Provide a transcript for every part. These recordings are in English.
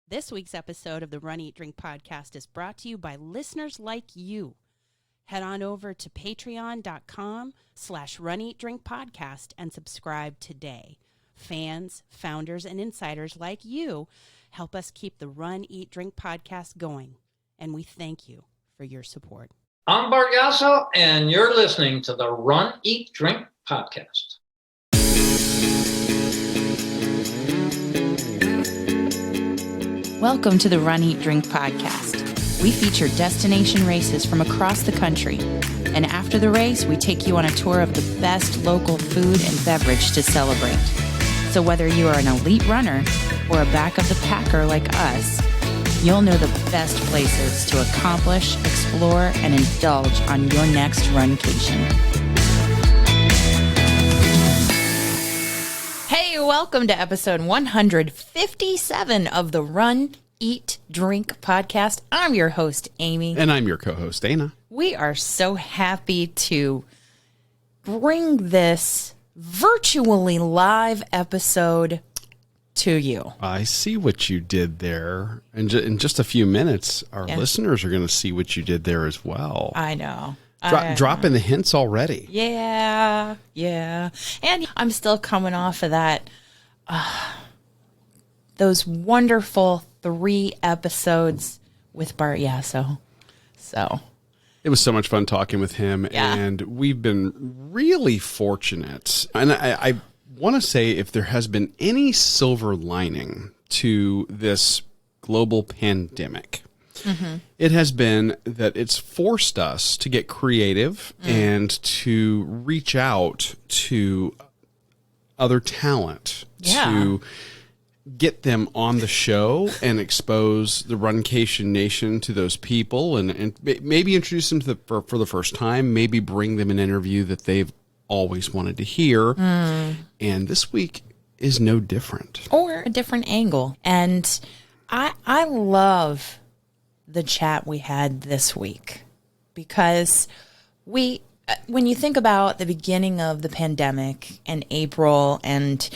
This week's episode of the Run, Eat, Drink podcast is brought to you by listeners like you. Head on over to patreon.com/runeatdrinkpodcast and subscribe today. Fans, founders, and insiders like you help us keep the Run, Eat, Drink podcast going, and we thank you for your support. I'm Bart Yasso, and you're listening to the Run, Eat, Drink podcast. Welcome to the Run, Eat, Drink podcast. We feature destination races from across the country. And after the race, we take you on a tour of the best local food and beverage to celebrate. So whether you are an elite runner or a back of the packer like us, you'll know the best places to accomplish, explore, and indulge on your next runcation. Hey, welcome to episode 157 of the Run, Eat, Drink podcast. I'm your host, Amy. And I'm your co-host, Dana. We are so happy to bring this virtually live episode to you. I see what you did there. And in just a few minutes, our listeners are going to see what you did there as well. I know. Dropping the hints already. Yeah. And I'm still coming off of that, those wonderful 3 episodes with Bart Yasso. So it was so much fun talking with him, and we've been really fortunate. And I want to say, if there has been any silver lining to this global pandemic, it has been that it's forced us to get creative and to reach out to other talent to get them on the show and expose the Runcation Nation to those people, and maybe introduce them to for the first time, maybe bring them an interview that they've always wanted to hear. And this week is no different. Or a different angle. And I love the chat we had this week, because when you think about the beginning of the pandemic and April and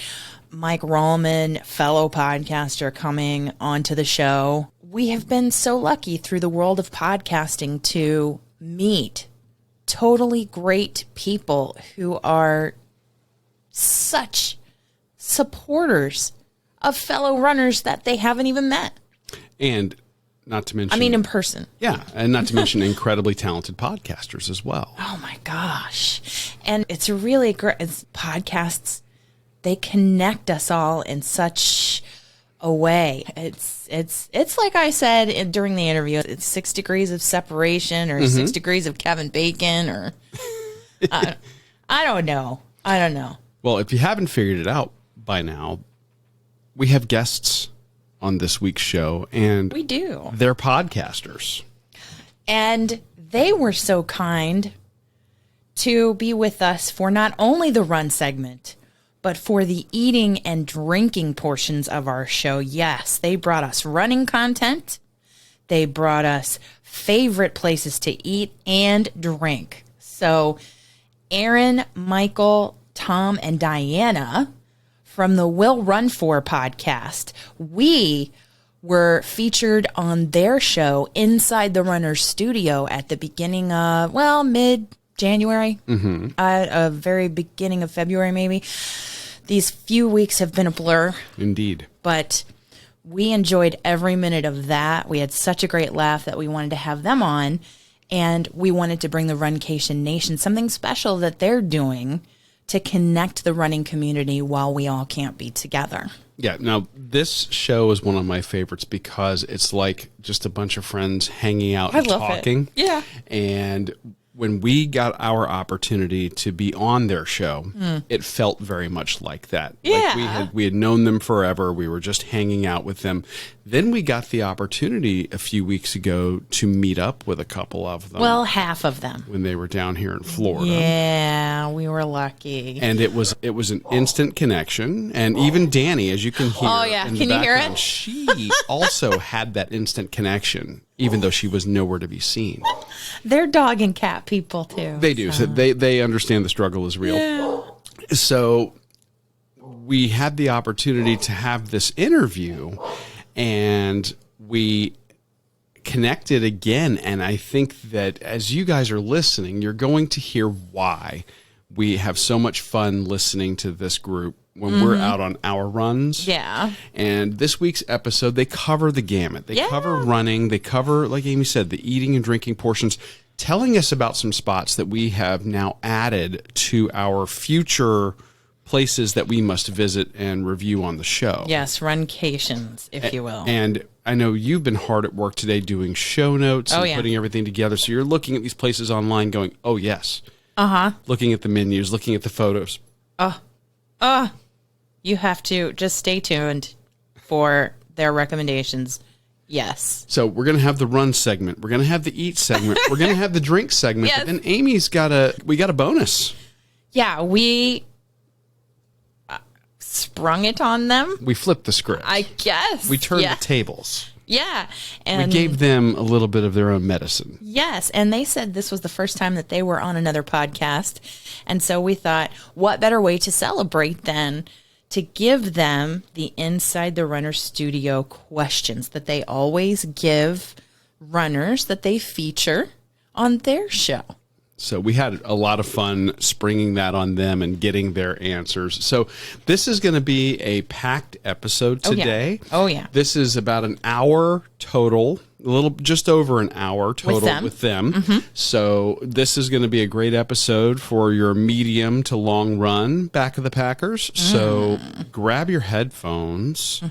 Mike Rallman, fellow podcaster, coming onto the show, we have been so lucky through the world of podcasting to meet totally great people who are such supporters of fellow runners that they haven't even met. And not to mention, in person. Yeah, and not to mention incredibly talented podcasters as well. Oh my gosh. And it's really great. Podcasts, they connect us all in such a way. It's like I said during the interview, it's 6 degrees of separation, or 6 degrees of Kevin Bacon, or I don't know. Well, if you haven't figured it out by now, we have guests on this week's show, and we do. They're podcasters. And they were so kind to be with us for not only the run segment, but for the eating and drinking portions of our show. Yes, they brought us running content. They brought us favorite places to eat and drink. So Erin, Michael, Tom, and Diana from the Will Run For podcast, we were featured on their show Inside the Runner's Studio at the beginning of, mid-January, very beginning of February maybe. These few weeks have been a blur. Indeed. But we enjoyed every minute of that. We had such a great laugh that we wanted to have them on, and we wanted to bring the Runcation Nation something special that they're doing to connect the running community while we all can't be together. Yeah, now this show is one of my favorites because it's like just a bunch of friends hanging out and talking. Yeah. And when we got our opportunity to be on their show, it felt very much like that. Yeah. Like we had known them forever. We were just hanging out with them. Then we got the opportunity a few weeks ago to meet up with a couple of them. Well, half of them. When they were down here in Florida. Yeah, we were lucky. And it was an instant connection. And even Danny, as you can hear. Oh, yeah. Can you hear it? She also had that instant connection, even though she was nowhere to be seen. They're dog and cat people, too. They do. So they understand the struggle is real. Yeah. So we had the opportunity to have this interview, and we connected again. And I think that as you guys are listening, you're going to hear why we have so much fun listening to this group when we're out on our runs. Yeah. And this week's episode, they cover the gamut. They cover running. They cover, like Amy said, the eating and drinking portions, telling us about some spots that we have now added to our future places that we must visit and review on the show. Yes, runcations, if you will. And I know you've been hard at work today doing show notes and putting everything together. So you're looking at these places online going, oh, yes. Looking at the menus, looking at the photos. You have to just stay tuned for their recommendations. Yes. So we're going to have the run segment. We're going to have the eat segment. We're going to have the drink segment. Yes. But then Amy's we got a bonus. Yeah, we sprung it on them. We flipped the script. I guess. We turned the tables. Yeah. And we gave them a little bit of their own medicine. Yes. And they said this was the first time that they were on another podcast. And so we thought, what better way to celebrate than to give them the Inside the Runner Studio questions that they always give runners that they feature on their show. So we had a lot of fun springing that on them and getting their answers. So this is going to be a packed episode today. Oh, yeah. This is about an hour total, just over an hour total with them. So this is going to be a great episode for your medium to long run back of the Packers. So grab your headphones,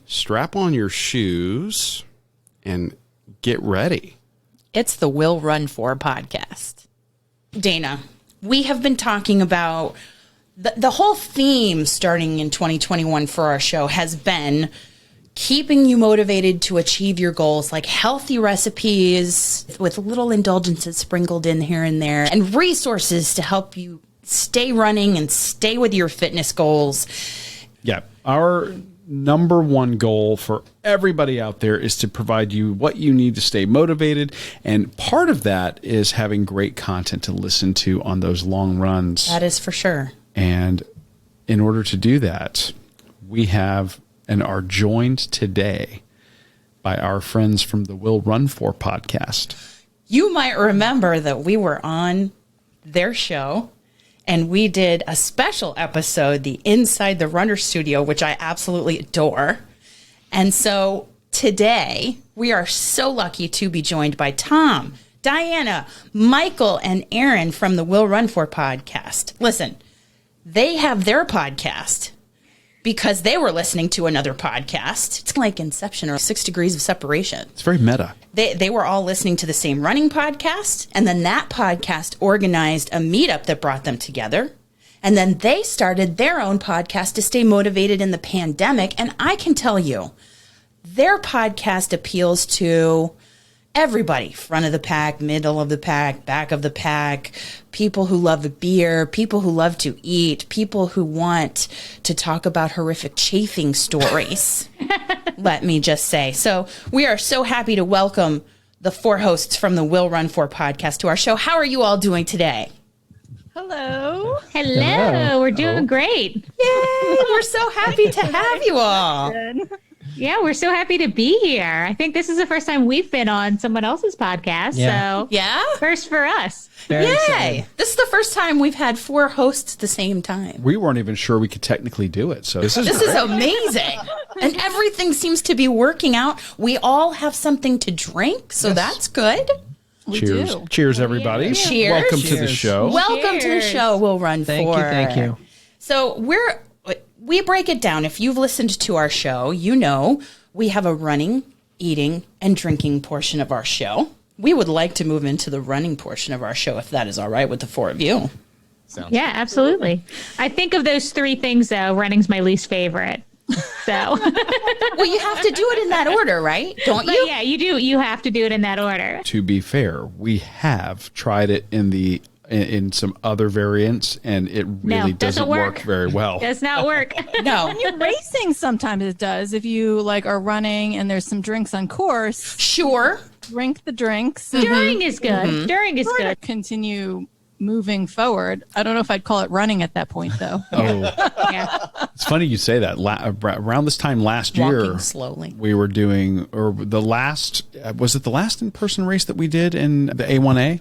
strap on your shoes, and get ready. It's the Will Run For podcast. Dana, we have been talking about the whole theme starting in 2021 for our show has been keeping you motivated to achieve your goals, like healthy recipes with little indulgences sprinkled in here and there, and resources to help you stay running and stay with your fitness goals. Yeah. Our number one goal for everybody out there is to provide you what you need to stay motivated. And part of that is having great content to listen to on those long runs. That is for sure. And in order to do that, we have and are joined today by our friends from the Will Run For podcast. You might remember that we were on their show and we did a special episode, the Inside the Runner Studio, which I absolutely adore. And so today we are so lucky to be joined by Tom, Diana, Michael, and Erin from the Will Run For podcast. Listen, they have their podcast because they were listening to another podcast. It's like Inception or 6 Degrees of Separation. It's very meta. They were all listening to the same running podcast, and then that podcast organized a meetup that brought them together. And then they started their own podcast to stay motivated in the pandemic. And I can tell you, their podcast appeals to everybody, front of the pack, middle of the pack, back of the pack, people who love beer, people who love to eat, people who want to talk about horrific chafing stories. Let me just say. So we are so happy to welcome the 4 hosts from the Will Run For podcast to our show. How are you all doing today? Hello. Hello. We're doing great. Yay! We're so happy to have you all. Good. Yeah, we're so happy to be here. I think this is the first time we've been on someone else's podcast. So Yeah? first for us. Very Yay! excited. This is the first time we've had 4 hosts at the same time. We weren't even sure we could technically do it. So This is This is amazing. And everything seems to be working out. We all have something to drink, so that's good. cheers. do. Cheers, everybody. Cheers. Welcome to the Cheers. show. Welcome to the Cheers. show. We'll run Thank for. you. Thank you. So we break it down. If you've listened to our show, you know we have a running, eating, and drinking portion of our show. We would like to move into the running portion of our show, if that is all right with the 4 of you. Yeah, absolutely. I think of those 3 things, though. Running's my least favorite. So, Well, you have to do it in that order, right? Don't but you? yeah, you do. You have to do it in that order. To be fair, we have tried it in some other variants, and it really doesn't work very well. Does not work. No. You're racing, sometimes it does. If you are running and there's some drinks on course, Sure. drink the drinks. During is good. During is Sort good. of continue moving forward. I don't know if I'd call it running at that point, though. Yeah. It's funny you say that. Around this time last year, Walking slowly. we were doing, or the last, was it the last in-person race that we did in the A1A?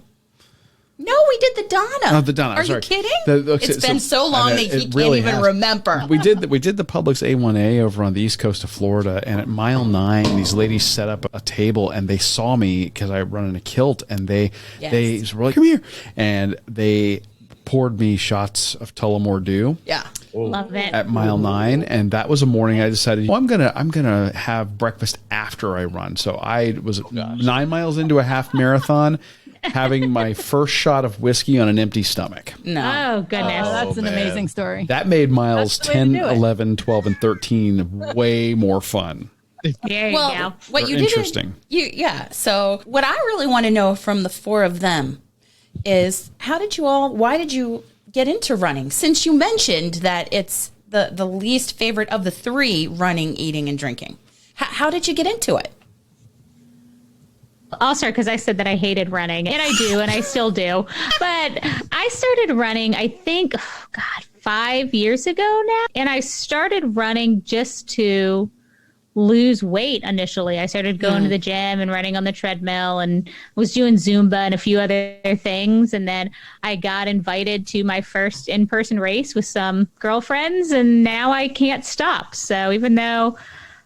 No, we did the Donna. Oh, the Donna. Are Sorry. you kidding? It's been so long that he can't even remember. We did the Publix A1A over on the east coast of Florida, and at mile 9, these ladies set up a table, and they saw me because I run in a kilt, and they were like, "Come here," and they poured me shots of Tullamore Dew. Yeah. Love it. At mile 9, and that was a morning I decided, I'm gonna have breakfast after I run. So I was 9 miles into a half marathon, having my first shot of whiskey on an empty stomach. No. Oh, goodness. That's an amazing story. That made miles That's the way to 10, do it. 11, 12, and 13 way more fun. There you go. What you Interesting. did, So what I really want to know from the four of them is why did you get into running? Since you mentioned that it's the least favorite of the three, running, eating, and drinking. How did you get into it? I'll start because I said that I hated running, and I do, and I still do. But I started running, I think, 5 years ago now. And I started running just to lose weight initially. I started going to the gym and running on the treadmill and was doing Zumba and a few other things. And then I got invited to my first in-person race with some girlfriends, and now I can't stop. So even though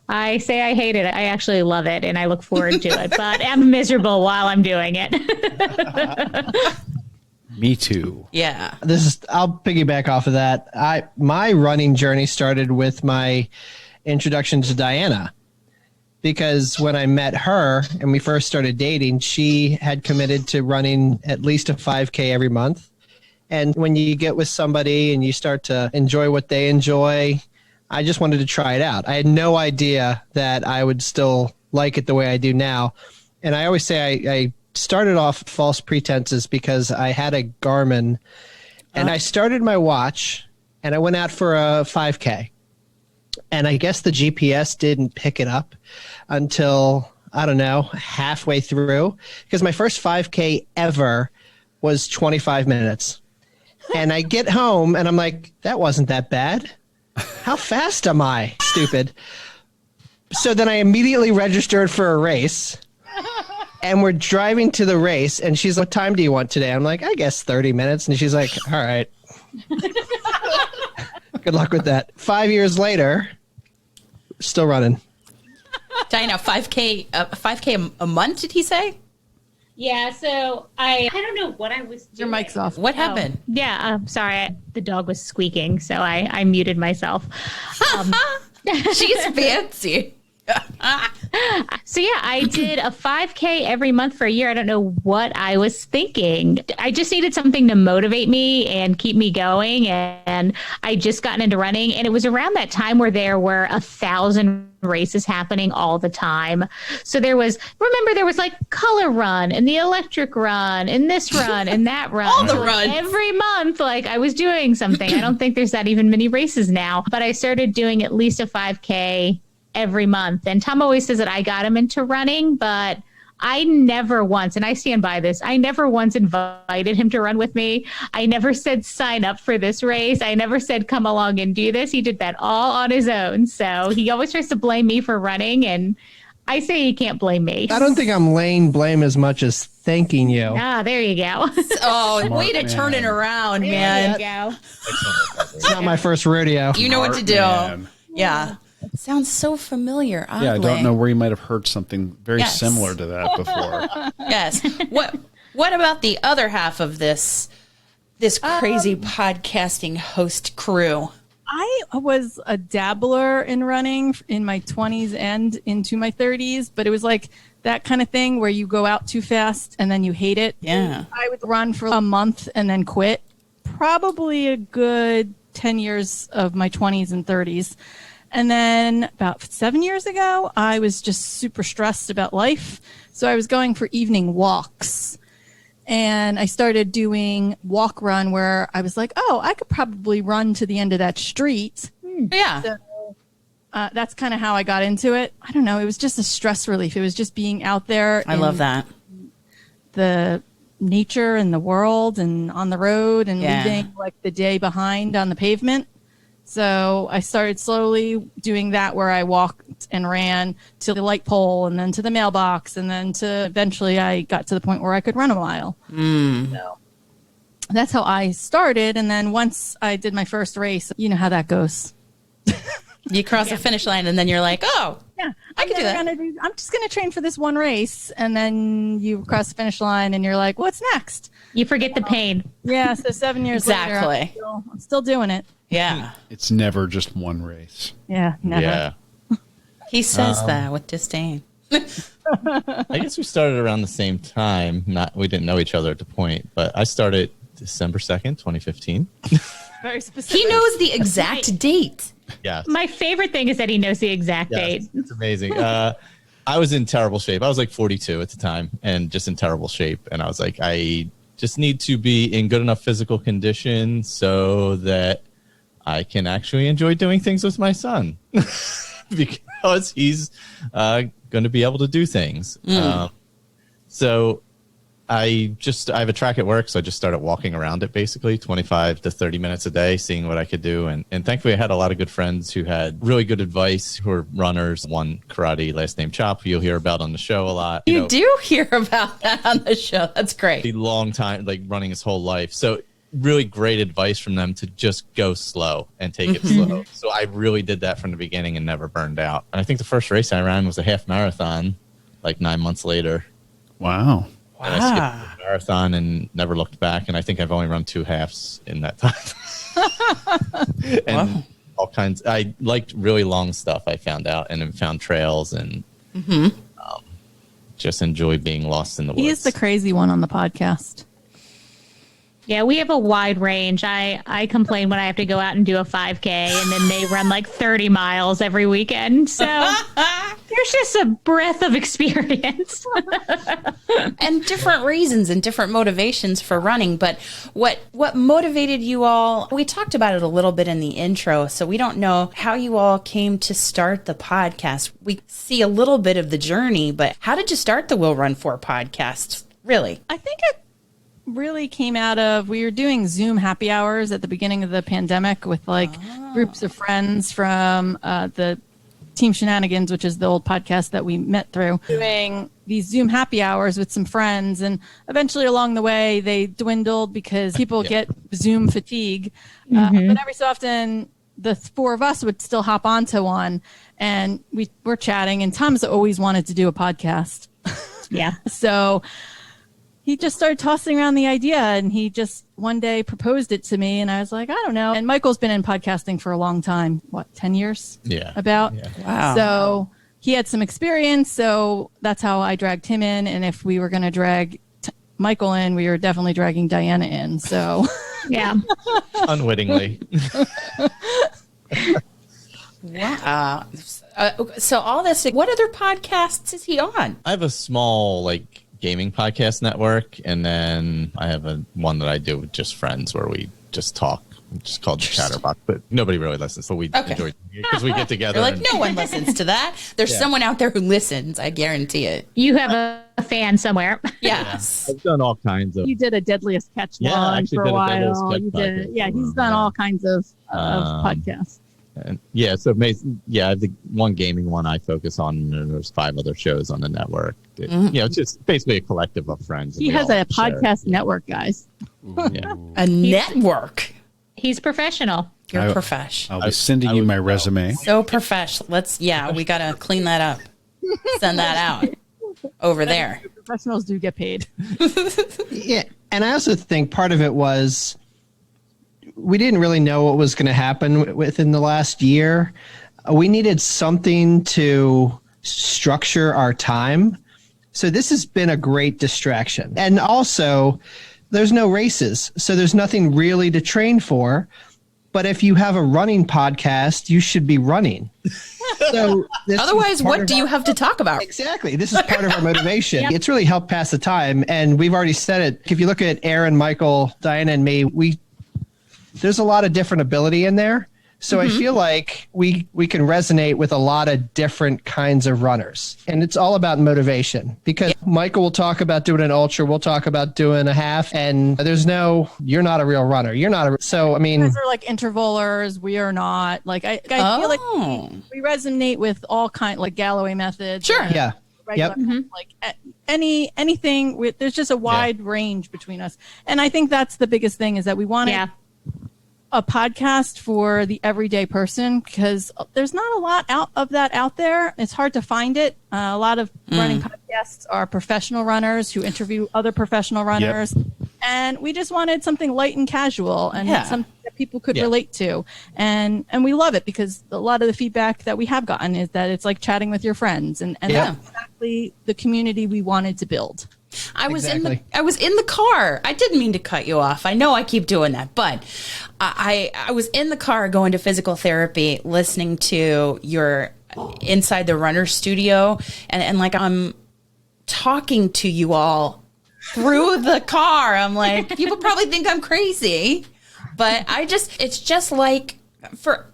I say I hate it, I actually love it, and I look forward to it. But I'm miserable while I'm doing it. Me too. Yeah. I'll piggyback off of that. My running journey started with my introduction to Diana, because when I met her and we first started dating, she had committed to running at least a 5K every month. And when you get with somebody and you start to enjoy what they enjoy, I just wanted to try it out. I had no idea that I would still like it the way I do now. And I always say I started off false pretenses because I had a Garmin and I started my watch and I went out for a 5K. And I guess the GPS didn't pick it up until, I don't know, halfway through, because my first 5K ever was 25 minutes. And I get home and I'm like, that wasn't that bad. How fast am I? Stupid. So then I immediately registered for a race. And we're driving to the race. And she's like, what time do you want today? I'm like, I guess 30 minutes. And she's like, all right. Good luck with that. 5 years later, still running. Diana, 5K a month, did he say? Yeah, so I don't know what I was doing. Your mic's off. What happened? Yeah, I'm sorry. The dog was squeaking, so I muted myself. She's fancy. So yeah, I did a 5K every month for a year. I don't know what I was thinking. I just needed something to motivate me and keep me going. And I just gotten into running. And it was around that time where there were 1,000 races happening all the time. So there was like Color Run and the Electric Run and this run and that run. All the So runs. every month, like I was doing something. I don't think there's that even many races now, but I started doing at least a 5K every month. And Tom always says that I got him into running, but I never once, and I stand by this, I never once invited him to run with me. I never said sign up for this race. I never said come along and do this. He did that all on his own. So he always tries to blame me for running, and I say he can't blame me. I don't think I'm laying blame as much as thanking you. Ah, there you go. Oh, way to turn it around, man. There you go. It's not my first rodeo. You know what to do. Man. Yeah. Sounds so familiar. Yeah, I don't know where you might have heard something very Yes. similar to that before. Yes. What about the other half of this crazy podcasting host crew? I was a dabbler in running in my 20s and into my 30s, but it was like that kind of thing where you go out too fast and then you hate it. Yeah. I would run for a month and then quit. Probably a good 10 years of my 20s and 30s. And then about 7 years ago, I was just super stressed about life. So I was going for evening walks. And I started doing walk run where I was like, oh, I could probably run to the end of that street. Yeah. So that's kind of how I got into it. I don't know. It was just a stress relief. It was just being out there. I love that. The nature and the world and on the road and Yeah. leaving like the day behind on the pavement. So I started slowly doing that, where I walked and ran to the light pole and then to the mailbox. And then eventually I got to the point where I could run a mile. So that's how I started. And then once I did my first race, you know how that goes. You cross the finish line and then you're like, oh, Yeah, I can do that. I'm just going to train for this one race. And then you cross the finish line and you're like, what's next? You forget the pain. Yeah, so 7 years Exactly. later, I'm still doing it. yeah. It's never just one race. Yeah, never. Yeah. He says that with disdain. I guess we started around the same time. We didn't know each other at the point, but I started December 2nd, 2015. Very specific. He knows the exact date. Yeah. My favorite thing is that he knows the exact date. It's amazing. I was in terrible shape. I was like 42 at the time and just in terrible shape. And I was like, I just need to be in good enough physical condition so that I can actually enjoy doing things with my son because he's going to be able to do things. So I have a track at work, so I just started walking around it basically 25 to 30 minutes a day, seeing what I could do. And thankfully, I had a lot of good friends who had really good advice, who are runners. One karate, last name Chop, who you'll hear about on the show a lot. You do hear about that on the show. That's great. A long time, like running his whole life. So really great advice from them to just go slow and take it slow. So I really did that from the beginning and never burned out. And I think the first race I ran was a half marathon, like 9 months later. Wow. And I skipped the marathon and never looked back. And I think I've only run 2 halves in that time. And all kinds. I liked really long stuff, I found out, and then found trails and just enjoy being lost in the woods. He is the crazy one on the podcast. Yeah, we have a wide range. I complain when I have to go out and do a 5K, and then they run like 30 miles every weekend. So there's just a breadth of experience. And different reasons and different motivations for running. But what motivated you all? We talked about it a little bit in the intro, so we don't know how you all came to start the podcast. We see a little bit of the journey, but how did you start the Will Run For podcast? Really? I think it really came out of, we were doing Zoom happy hours at the beginning of the pandemic with like groups of friends from the Team Shenanigans, which is the old podcast that we met through, doing these Zoom happy hours with some friends. And eventually along the way, they dwindled because people get Zoom fatigue. But every so often, the 4 of us would still hop onto one, and we were chatting, and Tom's always wanted to do a podcast. Yeah. So he just started tossing around the idea, and he just one day proposed it to me, and I was like, I don't know. And Michael's been in podcasting for a long time. What, 10 years? Yeah. About? Yeah. Wow. So he had some experience, so that's how I dragged him in. And if we were going to drag Michael in, we were definitely dragging Diana in. So Yeah. Unwittingly. Wow. So all this, what other podcasts is he on? I have a small gaming podcast network, and then I have one that I do with just friends where we just talk, just called the Chatterbox, but nobody really listens, so we enjoy it because we get together. You're like, no one listens to that. There's someone out there who listens. I guarantee it. You have a fan somewhere. Yes. I've done all kinds of. you did a Deadliest Catch Yeah, I one actually for a did a Deadliest while. Catch You did, podcast yeah, for he's a done while. all kinds of podcasts. And so amazing. Yeah, I have the one gaming one I focus on, and there's 5 other shows on the network. It's just basically a collective of friends. He has a podcast network, guys. Yeah. A network. He's professional. You're professional. I'll be sending you my resume. So professional. We got to clean that up. Send that out over there. Professionals do get paid. Yeah, and I also think part of it was we didn't really know what was going to happen within the last year. We needed something to structure our time. So this has been a great distraction. And also, there's no races, so there's nothing really to train for. But if you have a running podcast, you should be running. So Otherwise, what do you have to talk about? Exactly. This is part of our motivation. It's really helped pass the time. And we've already said it. If you look at Erin, Michael, Diana, and me, there's a lot of different ability in there. So I feel like we can resonate with a lot of different kinds of runners. And it's all about motivation, because Michael will talk about doing an ultra, we'll talk about doing a half, and you're not a real runner. So, I mean. You guys are like intervalers. We are not. Like, I feel like we resonate with all kinds, like Galloway methods. Sure. Yeah. Regular, like anything. There's just a wide range between us. And I think that's the biggest thing, is that we want a podcast for the everyday person, because there's not a lot of that out there. It's hard to find it. A lot of running podcasts are professional runners who interview other professional runners. Yep. And we just wanted something light and casual and something that people could relate to. And we love it, because a lot of the feedback that we have gotten is that it's like chatting with your friends. And that's exactly the community we wanted to build. I was in the car. I didn't mean to cut you off. I know I keep doing that, but I was in the car going to physical therapy, listening to your Inside the Runner Studio, and like I'm talking to you all through the car. I'm like, people probably think I'm crazy, but it's just like,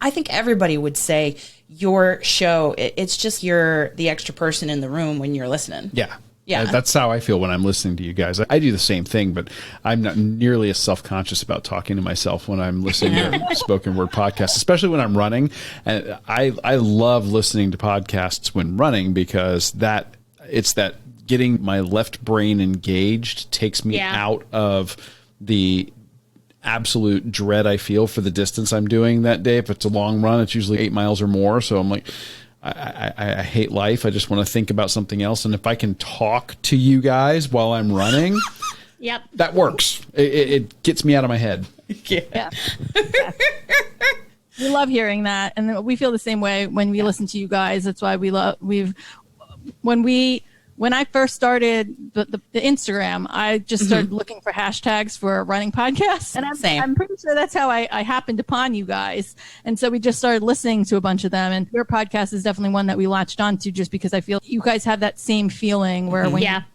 I think everybody would say your show, it's just you're the extra person in the room when you're listening. Yeah. Yeah. That's how I feel when I'm listening to you guys. I do the same thing, but I'm not nearly as self-conscious about talking to myself when I'm listening to spoken word podcasts, especially when I'm running. And I love listening to podcasts when running, because it's that getting my left brain engaged takes me out of the absolute dread I feel for the distance I'm doing that day. If it's a long run, it's usually 8 miles or more. So I'm like, I hate life. I just want to think about something else. And if I can talk to you guys while I'm running, that works. It gets me out of my head. Yeah. We love hearing that. And we feel the same way when we listen to you guys. That's why when I first started the Instagram, I just started looking for hashtags for running podcasts. And I'm pretty sure that's how I happened upon you guys. And so we just started listening to a bunch of them. And your podcast is definitely one that we latched onto, just because I feel you guys have that same feeling where when you have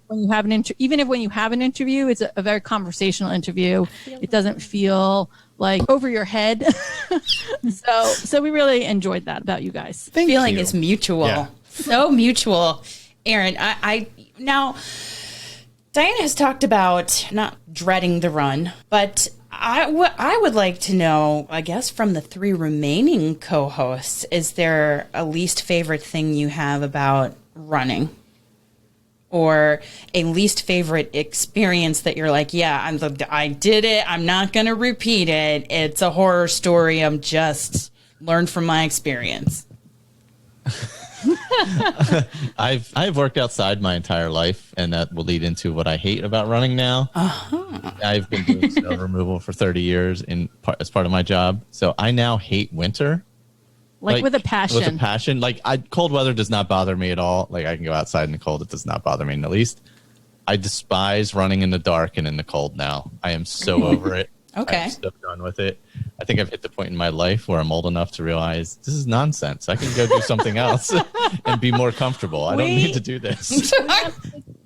even when you have an interview, it's a very conversational interview. It doesn't feel like over your head. So we really enjoyed that about you guys. Feeling is mutual. Yeah. So mutual. Erin, now, Diana has talked about not dreading the run, but I would like to know, I guess, from the 3 remaining co-hosts, is there a least favorite thing you have about running? Or a least favorite experience that you're like, I did it, I'm not going to repeat it, it's a horror story, I'm just learned from my experience? I've worked outside my entire life, and that will lead into what I hate about running now. I've been doing snow removal for 30 years as part of my job, so I now hate winter. Like with a passion. With a passion. Like, cold weather does not bother me at all. Like, I can go outside in the cold. It does not bother me in the least. I despise running in the dark and in the cold now. I am so over it. Okay. I'm so done with it. I think I've hit the point in my life where I'm old enough to realize this is nonsense. I can go do something else and be more comfortable. I don't need to do this. We went on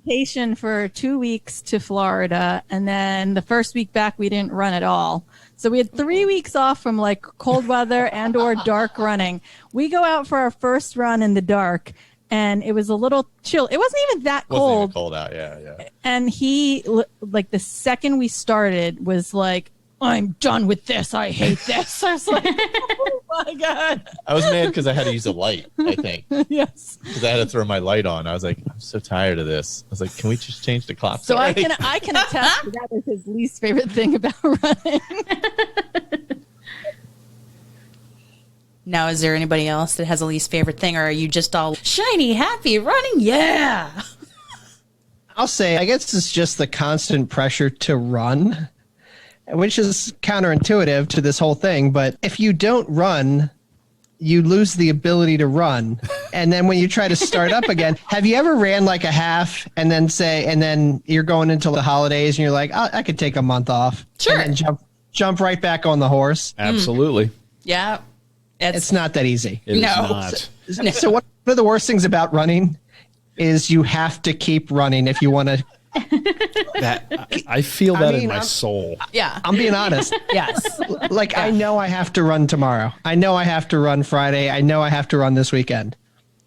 vacation for 2 weeks to Florida, and then the first week back, we didn't run at all. So we had 3 weeks off from like cold weather and or dark running. We go out for our first run in the dark, and it was a little chill. It wasn't even that cold. Wasn't even cold out, yeah. And he, like the second we started, was like, I'm done with this. I hate this. I was like, oh my God. I was mad because I had to use a light, I think. Yes. Because I had to throw my light on. I was like, I'm so tired of this. I was like, can we just change the clock? So I can attest to that as his least favorite thing about running. Now, is there anybody else that has a least favorite thing, or are you just all shiny, happy, running? Yeah. I'll say, I guess it's just the constant pressure to run, which is counterintuitive to this whole thing. But if you don't run, you lose the ability to run. And then when you try to start up again, have you ever ran like a half and then you're going into the holidays and you're like, I could take a month off. Sure. And then jump right back on the horse. Absolutely. Yeah. It's not that easy. It is not. So one of the worst things about running is you have to keep running if you want to I feel that in my soul. Yeah. I'm being honest. Yes. Like, I know I have to run tomorrow. I know I have to run Friday. I know I have to run this weekend.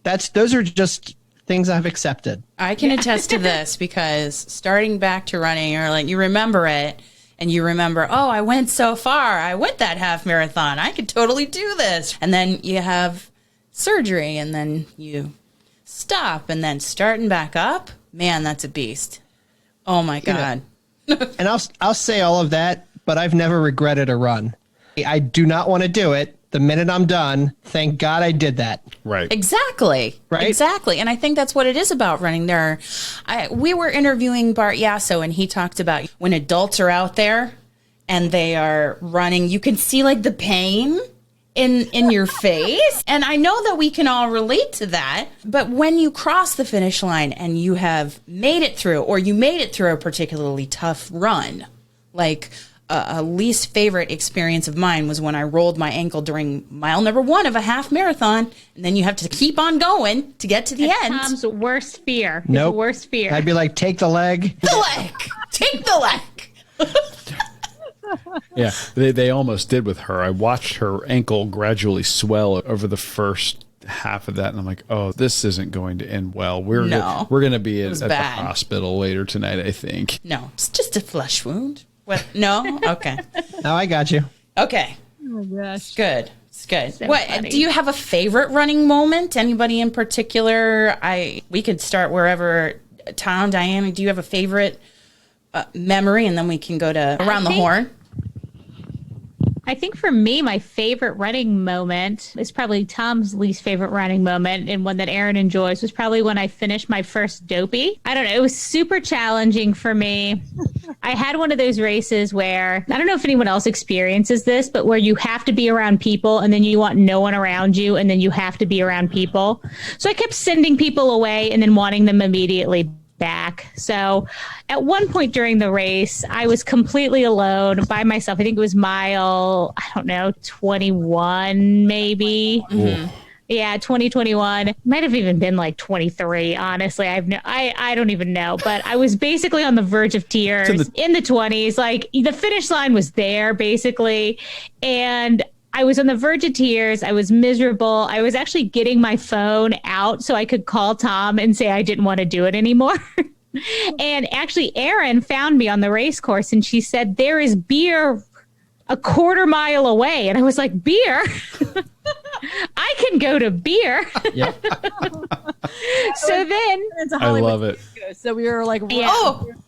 Those are just things I've accepted. I can attest to this because starting back to running, or like you remember it and you remember, oh, I went so far. I went that half marathon. I could totally do this. And then you have surgery and then you stop and then starting back up. Man, that's a beast. Oh my God. And I'll say all of that, but I've never regretted a run. I do not want to do it. The minute I'm done, thank God I did that. Right. Exactly. Right? Exactly. And I think that's what it is about running. We were interviewing Bart Yasso, and he talked about when adults are out there and they are running, you can see like the pain in your face. And I know that we can all relate to that. But when you cross the finish line and you have made it through, or you made it through a particularly tough run, like a least favorite experience of mine was when I rolled my ankle during mile number 1 of a half marathon, and then you have to keep on going to get to the end. Tom's worst fear. His Nope. worst fear. I'd be like, take the leg. The leg. Take the leg. Yeah, they almost did with her. I watched her ankle gradually swell over the first half of that, and I'm like, oh, this isn't going to end well. We're going to be at the hospital later tonight, I think. No, it's just a flesh wound. What? No? Okay. No, I got you. Okay. Oh my gosh. Good. It's good. So What funny. do you have a favorite running moment? Anybody in particular? We could start wherever. Tom, Diana, do you have a favorite memory, and then we can go to around the horn? I think for me, my favorite running moment is probably Tom's least favorite running moment, and one that Erin enjoys was probably when I finished my first dopey. I don't know. It was super challenging for me. I had one of those races where, I don't know if anyone else experiences this, but where you have to be around people and then you want no one around you and then you have to be around people. So I kept sending people away and then wanting them immediately back. So at one point during the race, I was completely alone by myself. I think it was mile, 21 maybe. Mm-hmm. Yeah, 2021. Might have even been like 23, honestly. I don't even know. But I was basically on the verge of tears in the 20s. Like, the finish line was there, basically. And I was on the verge of tears. I was miserable. I was actually getting my phone out so I could call Tom and say I didn't want to do it anymore. And actually, Erin found me on the race course, and she said, there is beer a quarter mile away. And I was like, beer? I can go to beer. Yep. So then I love it. So we were like,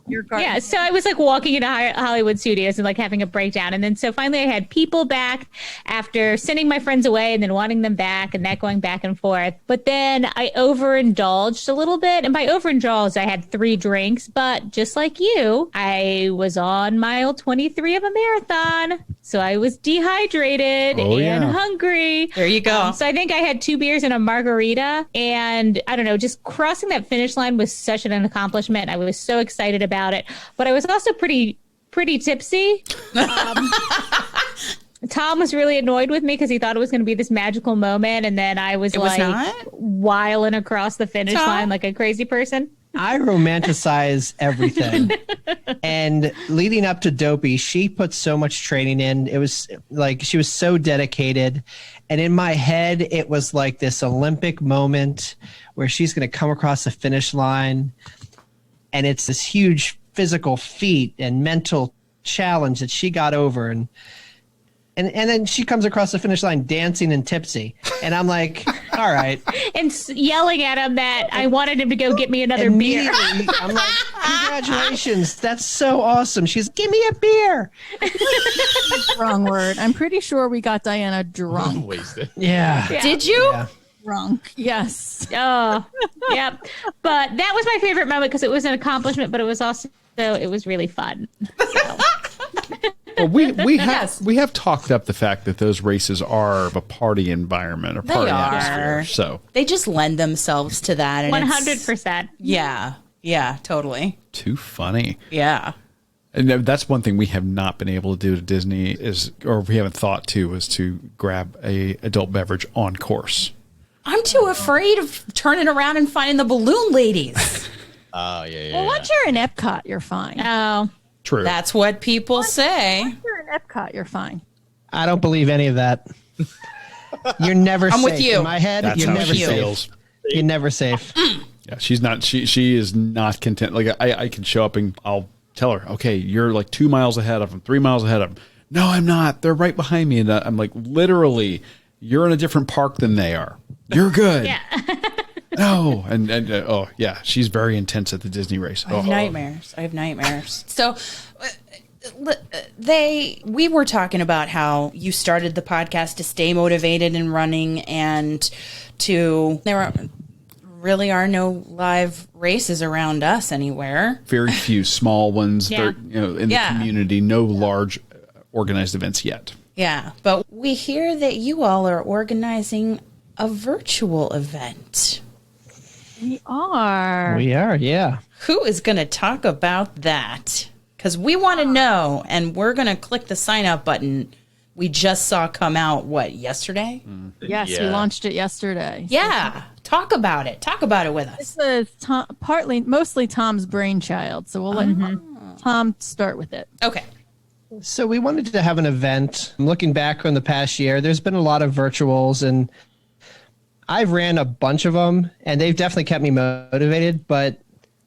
your car. Yeah, so I was like walking into Hollywood Studios and like having a breakdown. And then so finally I had people back after sending my friends away and then wanting them back and that going back and forth. But then I overindulged a little bit. And by overindulged, I had 3 drinks. But just like you, I was on mile 23 of a marathon. So I was dehydrated and hungry. There you go. So I think I had 2 beers and a margarita. And I don't know, just crossing that finish line was such an accomplishment. I was so excited about it. But I was also pretty tipsy. Tom was really annoyed with me because he thought it was going to be this magical moment. And then I was whiling across the finish line like a crazy person. I romanticize everything. And leading up to Dopey, she put so much training in. It was like she was so dedicated. And in my head, it was like this Olympic moment where she's going to come across the finish line. And it's this huge physical feat and mental challenge that she got over. And then she comes across the finish line dancing and tipsy. And I'm like, all right. And yelling at him that I wanted him to go get me another beer. I'm like, congratulations. That's so awesome. She's, give me a beer. Wrong word. I'm pretty sure we got Diana drunk. Wasted. Yeah. Did you? Yeah. Drunk. Yes. Oh, yep. But that was my favorite moment because it was an accomplishment, but it was also, it was really fun. So. Well, we have talked up the fact that those races are a party environment, a party atmosphere. So they just lend themselves to that. And 100%. Yeah, totally. Too funny. Yeah. And that's one thing we have not been able to do to Disney or we haven't thought to, is to grab a adult beverage on course. I'm too afraid of turning around and finding the balloon ladies. Oh, yeah. Well, once you're in Epcot, you're fine. Oh, True. That's what people say. Once you're in Epcot, you're fine. I don't believe any of that. You're never I'm safe. with you. In my head, That's you're how never she safe. feels. You're never safe. Yeah, she's not. She is not content. Like I can show up and I'll tell her, okay, you're like 2 miles ahead of them, 3 miles ahead of them. No, I'm not. They're right behind me, and I'm like, literally, you're in a different park than they are. You're good. yeah. No, and oh yeah, she's very intense at the Disney race. I have nightmares. I have nightmares. So we were talking about how you started the podcast to stay motivated in running, and there really are no live races around us anywhere. Very few small ones. Yeah. In the community, no large organized events yet. Yeah, but we hear that you all are organizing a virtual event. We are. We are, yeah. Who is going to talk about that? Because we want to know, and we're going to click the sign up button we just saw come out, yesterday? Yes, we Yeah. launched it yesterday. Yeah. Talk about it. Talk about it with us. This is mostly Tom's brainchild, so we'll let Tom start with it. Okay. So we wanted to have an event. Looking back on the past year, there's been a lot of virtuals, and I've ran a bunch of them, and they've definitely kept me motivated, but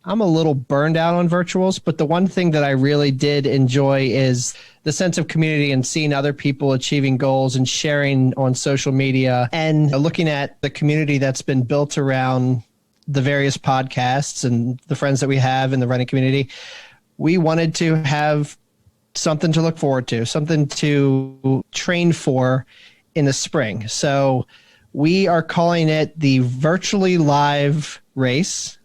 I'm a little burned out on virtuals. But the one thing that I really did enjoy is the sense of community and seeing other people achieving goals and sharing on social media and looking at the community that's been built around the various podcasts and the friends that we have in the running community. We wanted to have something to look forward to, something to train for in the spring. So we are calling it the Virtually Live Race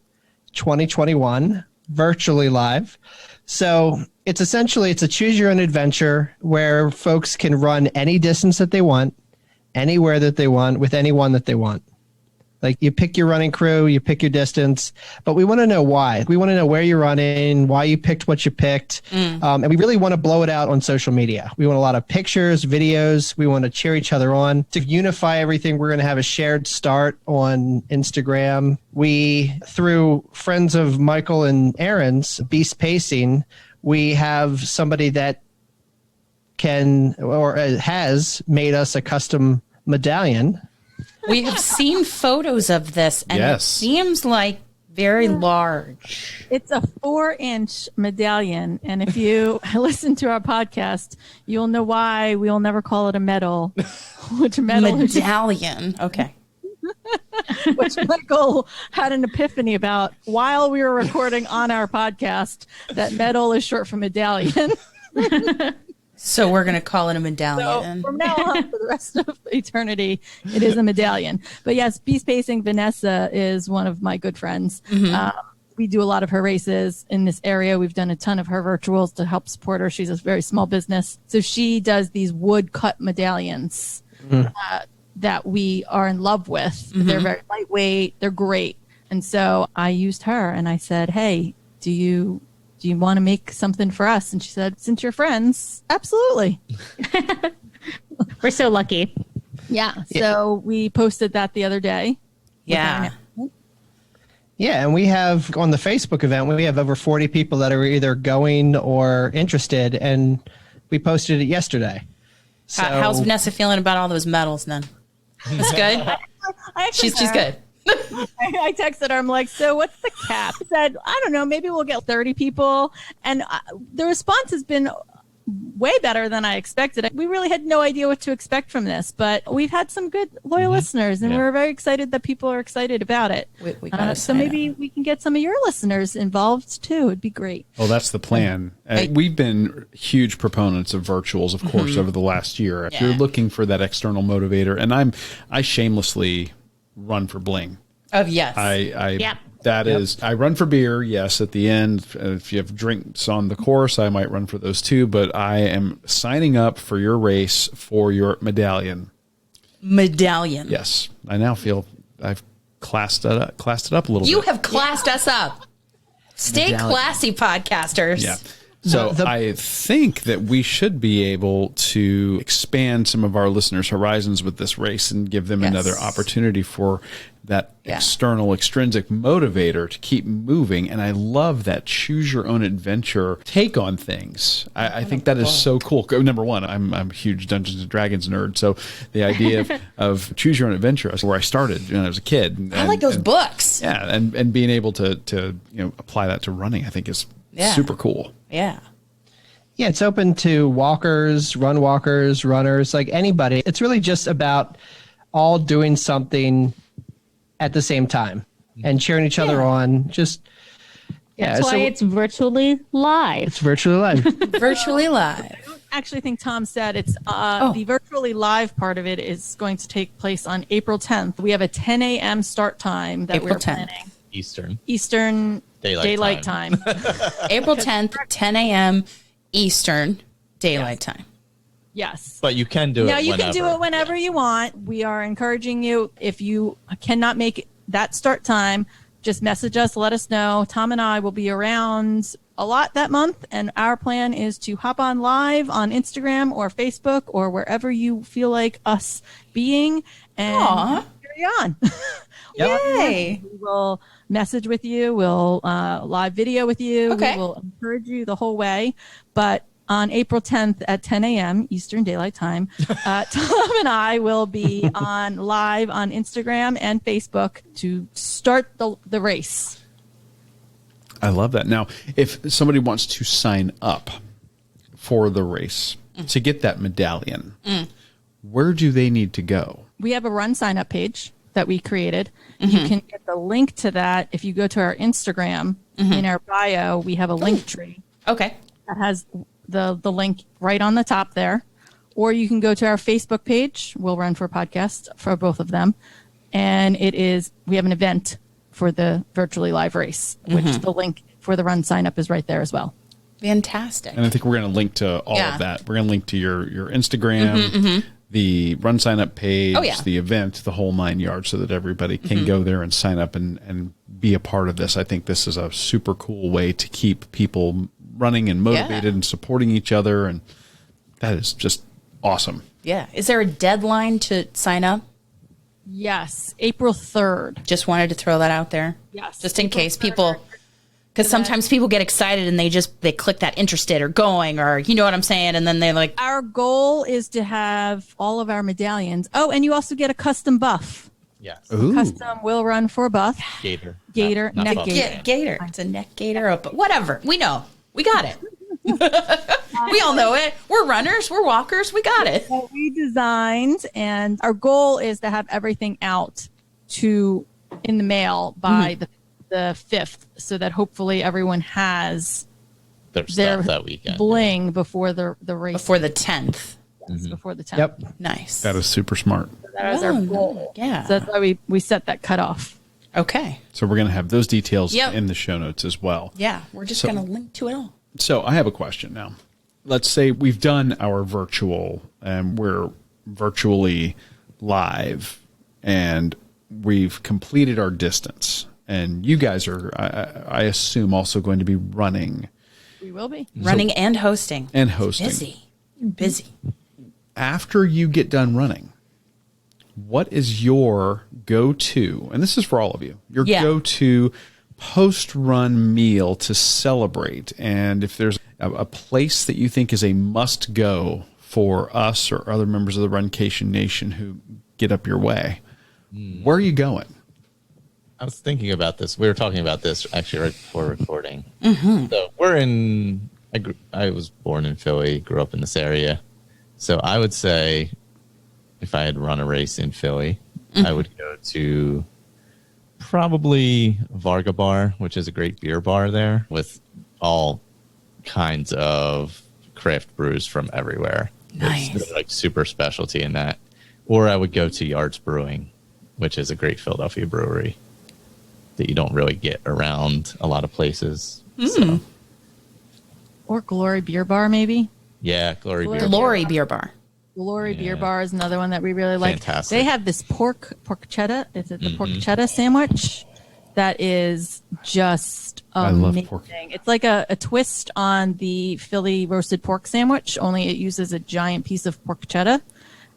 2021, virtually live. So it's a choose your own adventure where folks can run any distance that they want, anywhere that they want, with anyone that they want. Like, you pick your running crew, you pick your distance, but we want to know why. We want to know where you're running, why you picked what you picked. And we really want to blow it out on social media. We want a lot of pictures, videos. We want to cheer each other on. To unify everything, we're going to have a shared start on Instagram. Through friends of Michael and Erin's, Beast Pacing, we have somebody that has made us a custom medallion. We have seen photos of this, and Yes. it seems like very large. It's a 4-inch medallion, and if you listen to our podcast, you'll know why we'll never call it a medal. Which Medallion. Okay. which Michael had an epiphany about while we were recording on our podcast. That medal is short for medallion. So we're going to call it a So medallion. from now on, for the rest of eternity, it is a medallion. But yes, Beast Pacing Vanessa is one of my good friends. We do a lot of her races in this area. We've done a ton of her virtuals to help support her. She's a very small business. So she does these wood cut medallions that we are in love with. They're very lightweight. They're great. And so I used her and I said, hey, do you want to make something for us? And she said, since you're friends, absolutely. We're so lucky. Yeah. So we posted that the other day. Yeah. Yeah, and we have on the Facebook event, we have over 40 people that are either going or interested, and we posted it yesterday. So How's Vanessa feeling about all those medals then? That's good? She's good. I texted her. I'm like, so what's the cap? She said, I don't know. Maybe we'll get 30 people. And the response has been way better than I expected. We really had no idea what to expect from this, but we've had some good loyal listeners, and we're very excited that people are excited about it. We gotta So maybe we can get some of your listeners involved too. It'd be great. Well, that's the plan. We've been huge proponents of virtuals, of course, over the last year. If you're looking for that external motivator, and I shamelessly run for bling. Yes. I run for beer, yes, at the end. If you have drinks on the course, I might run for those too, but I am signing up for your race for your medallion. Medallion. Yes. I now feel I've classed it up a little bit. You have classed us up. Stay classy, podcasters. Yeah. So I think that we should be able to expand some of our listeners' horizons with this race and give them another opportunity for that external extrinsic motivator to keep moving. And I love that choose your own adventure take on things. I think that is so cool. Number one, I'm a huge Dungeons and Dragons nerd. So the idea of choose your own adventure is where I started when I was a kid. I like those books. Yeah. And being able to apply that to running, I think is super cool. Yeah. Yeah, it's open to walkers, runners, like anybody. It's really just about all doing something at the same time and cheering each other on. That's why it's virtually live. It's virtually live. Virtually live. I actually think Tom said it's the virtually live part of it is going to take place on April 10th. We have a 10 a.m. start time that we're planning. Eastern Daylight Time. April 10th, 10 a.m. Eastern Daylight Time. Yes. But you can do it you can do it whenever you want. We are encouraging you. If you cannot make that start time, just message us, let us know. Tom and I will be around a lot that month, and our plan is to hop on live on Instagram or Facebook or wherever you feel like us being and carry on. Yay. We will message with you. We'll live video with you. Okay. We will encourage you the whole way. But on April 10th at 10 a.m. Eastern Daylight Time, Tom and I will be on live on Instagram and Facebook to start the race. I love that. Now, if somebody wants to sign up for the race to get that medallion, where do they need to go? We have a run sign up page that we created. You can get the link to that if you go to our Instagram. In our bio, we have a link tree. Okay. That has the link right on the top there. Or you can go to our Facebook page. We'll run for a podcast for both of them. And we have an event for the virtually live race, which the link for the run sign up is right there as well. Fantastic. And I think we're going to link to all of that. We're going to link to your Instagram, the run sign up page, the event, the whole 9 yards, so that everybody can go there and sign up and be a part of this. I think this is a super cool way to keep people running and motivated and supporting each other. And that is just awesome. Yeah. Is there a deadline to sign up? Yes. April 3rd. Just wanted to throw that out there. Yes. Just in case people, because sometimes people get excited and they click that interested or going or you know what I'm saying, and then they like. Our goal is to have all of our medallions. Oh, and you also get a custom buff. Yes. Custom will run for a buff. Gator. Not neck buff. gator. It's a neck gator. But whatever. We know. We got it. We all know it. We're runners. We're walkers. We got it. What we designed, and our goal is to have everything out in the mail by the 5th, so that hopefully everyone has their stuff that weekend. Bling before the race. Before the 10th. Yes, before the 10th. Yep. Nice. That is super smart. So that is our goal. Yeah. So that's why we set that cutoff. Okay. So we're going to have those details in the show notes as well. Yeah. We're just going to link to it all. So I have a question now. Let's say we've done our virtual and we're virtually live and we've completed our distance. And you guys are, I assume, also going to be running. We will be. Running and hosting. Busy. After you get done running, what is your go-to, and this is for all of you, your go-to post-run meal to celebrate? And if there's a place that you think is a must-go for us or other members of the Runcation Nation who get up your way, where are you going? I was thinking about this. We were talking about this actually right before recording. So I was born in Philly, grew up in this area. So I would say if I had run a race in Philly, I would go to probably Varga Bar, which is a great beer bar there with all kinds of craft brews from everywhere. Nice. It's like super specialty in that. Or I would go to Yards Brewing, which is a great Philadelphia brewery that you don't really get around a lot of places. So. Or Glory Beer Bar, maybe. Yeah, Glory Beer Bar. Glory Beer Bar. Glory Beer Bar is another one that we really like. Fantastic. They have this porchetta. Is it the porchetta sandwich? that is just I amazing. love pork. It's like a twist on the Philly roasted pork sandwich, only it uses a giant piece of porchetta.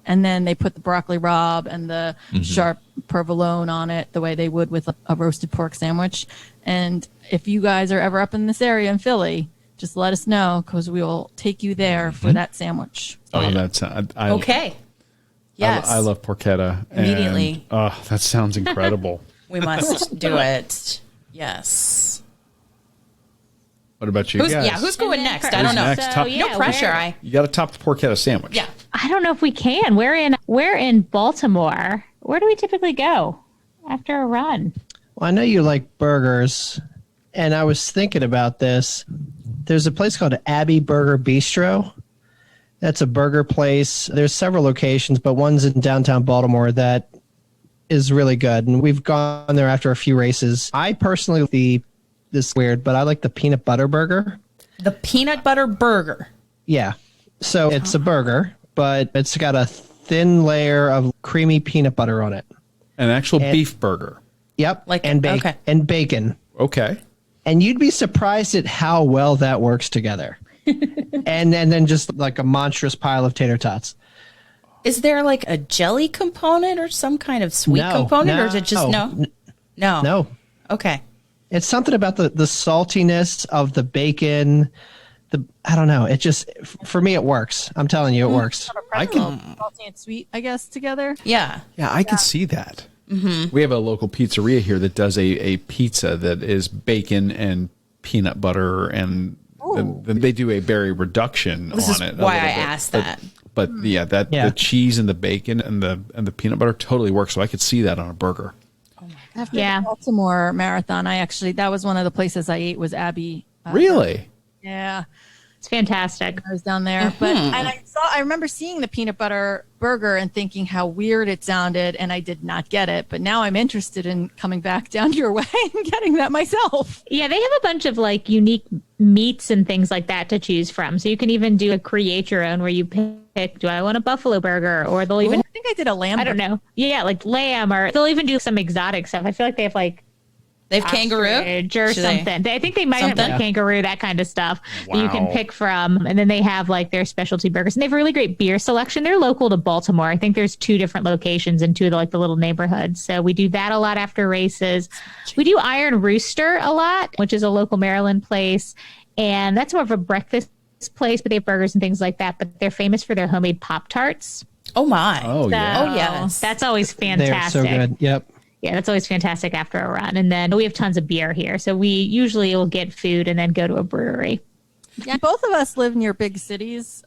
And then they put the broccoli rabe and the sharp provolone on it the way they would with a roasted pork sandwich. And if you guys are ever up in this area in Philly, just let us know because we will take you there for that sandwich. That's Okay. Yes. I love porchetta. Immediately. And, that sounds incredible. We must do it. Yes. What about you guys? Who's going next? I don't know. next? So, No pressure. You got to top the porchetta sandwich. Yeah. I don't know if we can. We're in Baltimore. Where do we typically go after a run? Well, I know you like burgers, and I was thinking about this. There's a place called Abbey Burger Bistro. That's a burger place. There's several locations, but one's in downtown Baltimore that is really good. And we've gone there after a few races. I personally, this is weird, but I like the peanut butter burger. The peanut butter burger. Yeah. So it's a burger, but it's got a thin layer of creamy peanut butter on it. An actual beef burger. Yep. Okay. And bacon. Okay. And you'd be surprised at how well that works together. and then just like a monstrous pile of tater tots. Is there like a jelly component or some kind of sweet component, or is it just no? No. Okay. It's something about the saltiness of the bacon. I don't know. It just, for me, it works. I'm telling you, it works. I can salty and sweet, I guess, together. Yeah. Yeah, I could see that. Mm-hmm. We have a local pizzeria here that does a pizza that is bacon and peanut butter, and then they do a berry reduction This on is it. why I asked that. But the cheese and the bacon and the peanut butter totally works. So I could see that on a burger. After the Baltimore marathon, that was one of the places I ate was Abbey. Really? Yeah. It's fantastic. I was down there, but I remember seeing the peanut butter burger and thinking how weird it sounded, and I did not get it. But now I'm interested in coming back down your way and getting that myself. Yeah, they have a bunch of like unique meats and things like that to choose from. So you can even do a create your own where you pick, do I want a buffalo burger? Or they'll even, I think I did a lamb. I don't know. Yeah, like lamb, or they'll even do some exotic stuff. I feel like they have like They have kangaroo or something. I think they might have like kangaroo, that kind of stuff that you can pick from. And then they have like their specialty burgers, and they have a really great beer selection. They're local to Baltimore. I think there's 2 different locations in 2 of the little neighborhoods. So we do that a lot after races. We do Iron Rooster a lot, which is a local Maryland place. And that's more of a breakfast place, but they have burgers and things like that. But they're famous for their homemade Pop-Tarts. Oh my. Oh, yeah. Oh yes. That's always fantastic. They're so good. Yep. Yeah, that's always fantastic after a run. And then we have tons of beer here. So we usually will get food and then go to a brewery. Yeah, both of us live near big cities.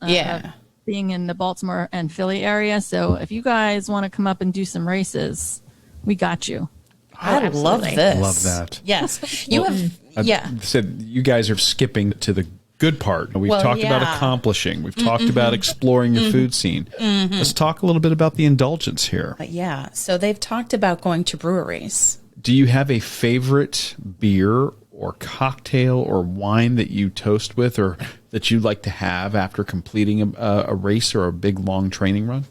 Being in the Baltimore and Philly area. So if you guys want to come up and do some races, we got you. I love this. Love that. Yes. You have, Said you guys are skipping to the good part. We've talked about accomplishing. We've talked about exploring your food scene. Let's talk a little bit about the indulgence here. So they've talked about going to breweries. Do you have a favorite beer or cocktail or wine that you toast with, or that you'd like to have after completing a race or a big, long training run?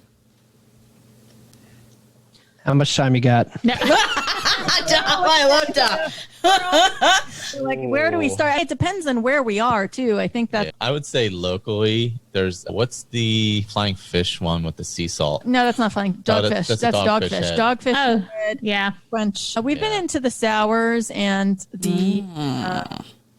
How much time you got? I love that. Like, where do we start? It depends on where we are, too. I think that. I would say locally, what's the flying fish one with the sea salt? No, that's not flying. Dogfish. That's That's dogfish dogfish. head. Dogfish. Oh, head, yeah. French. We've been into the sours and the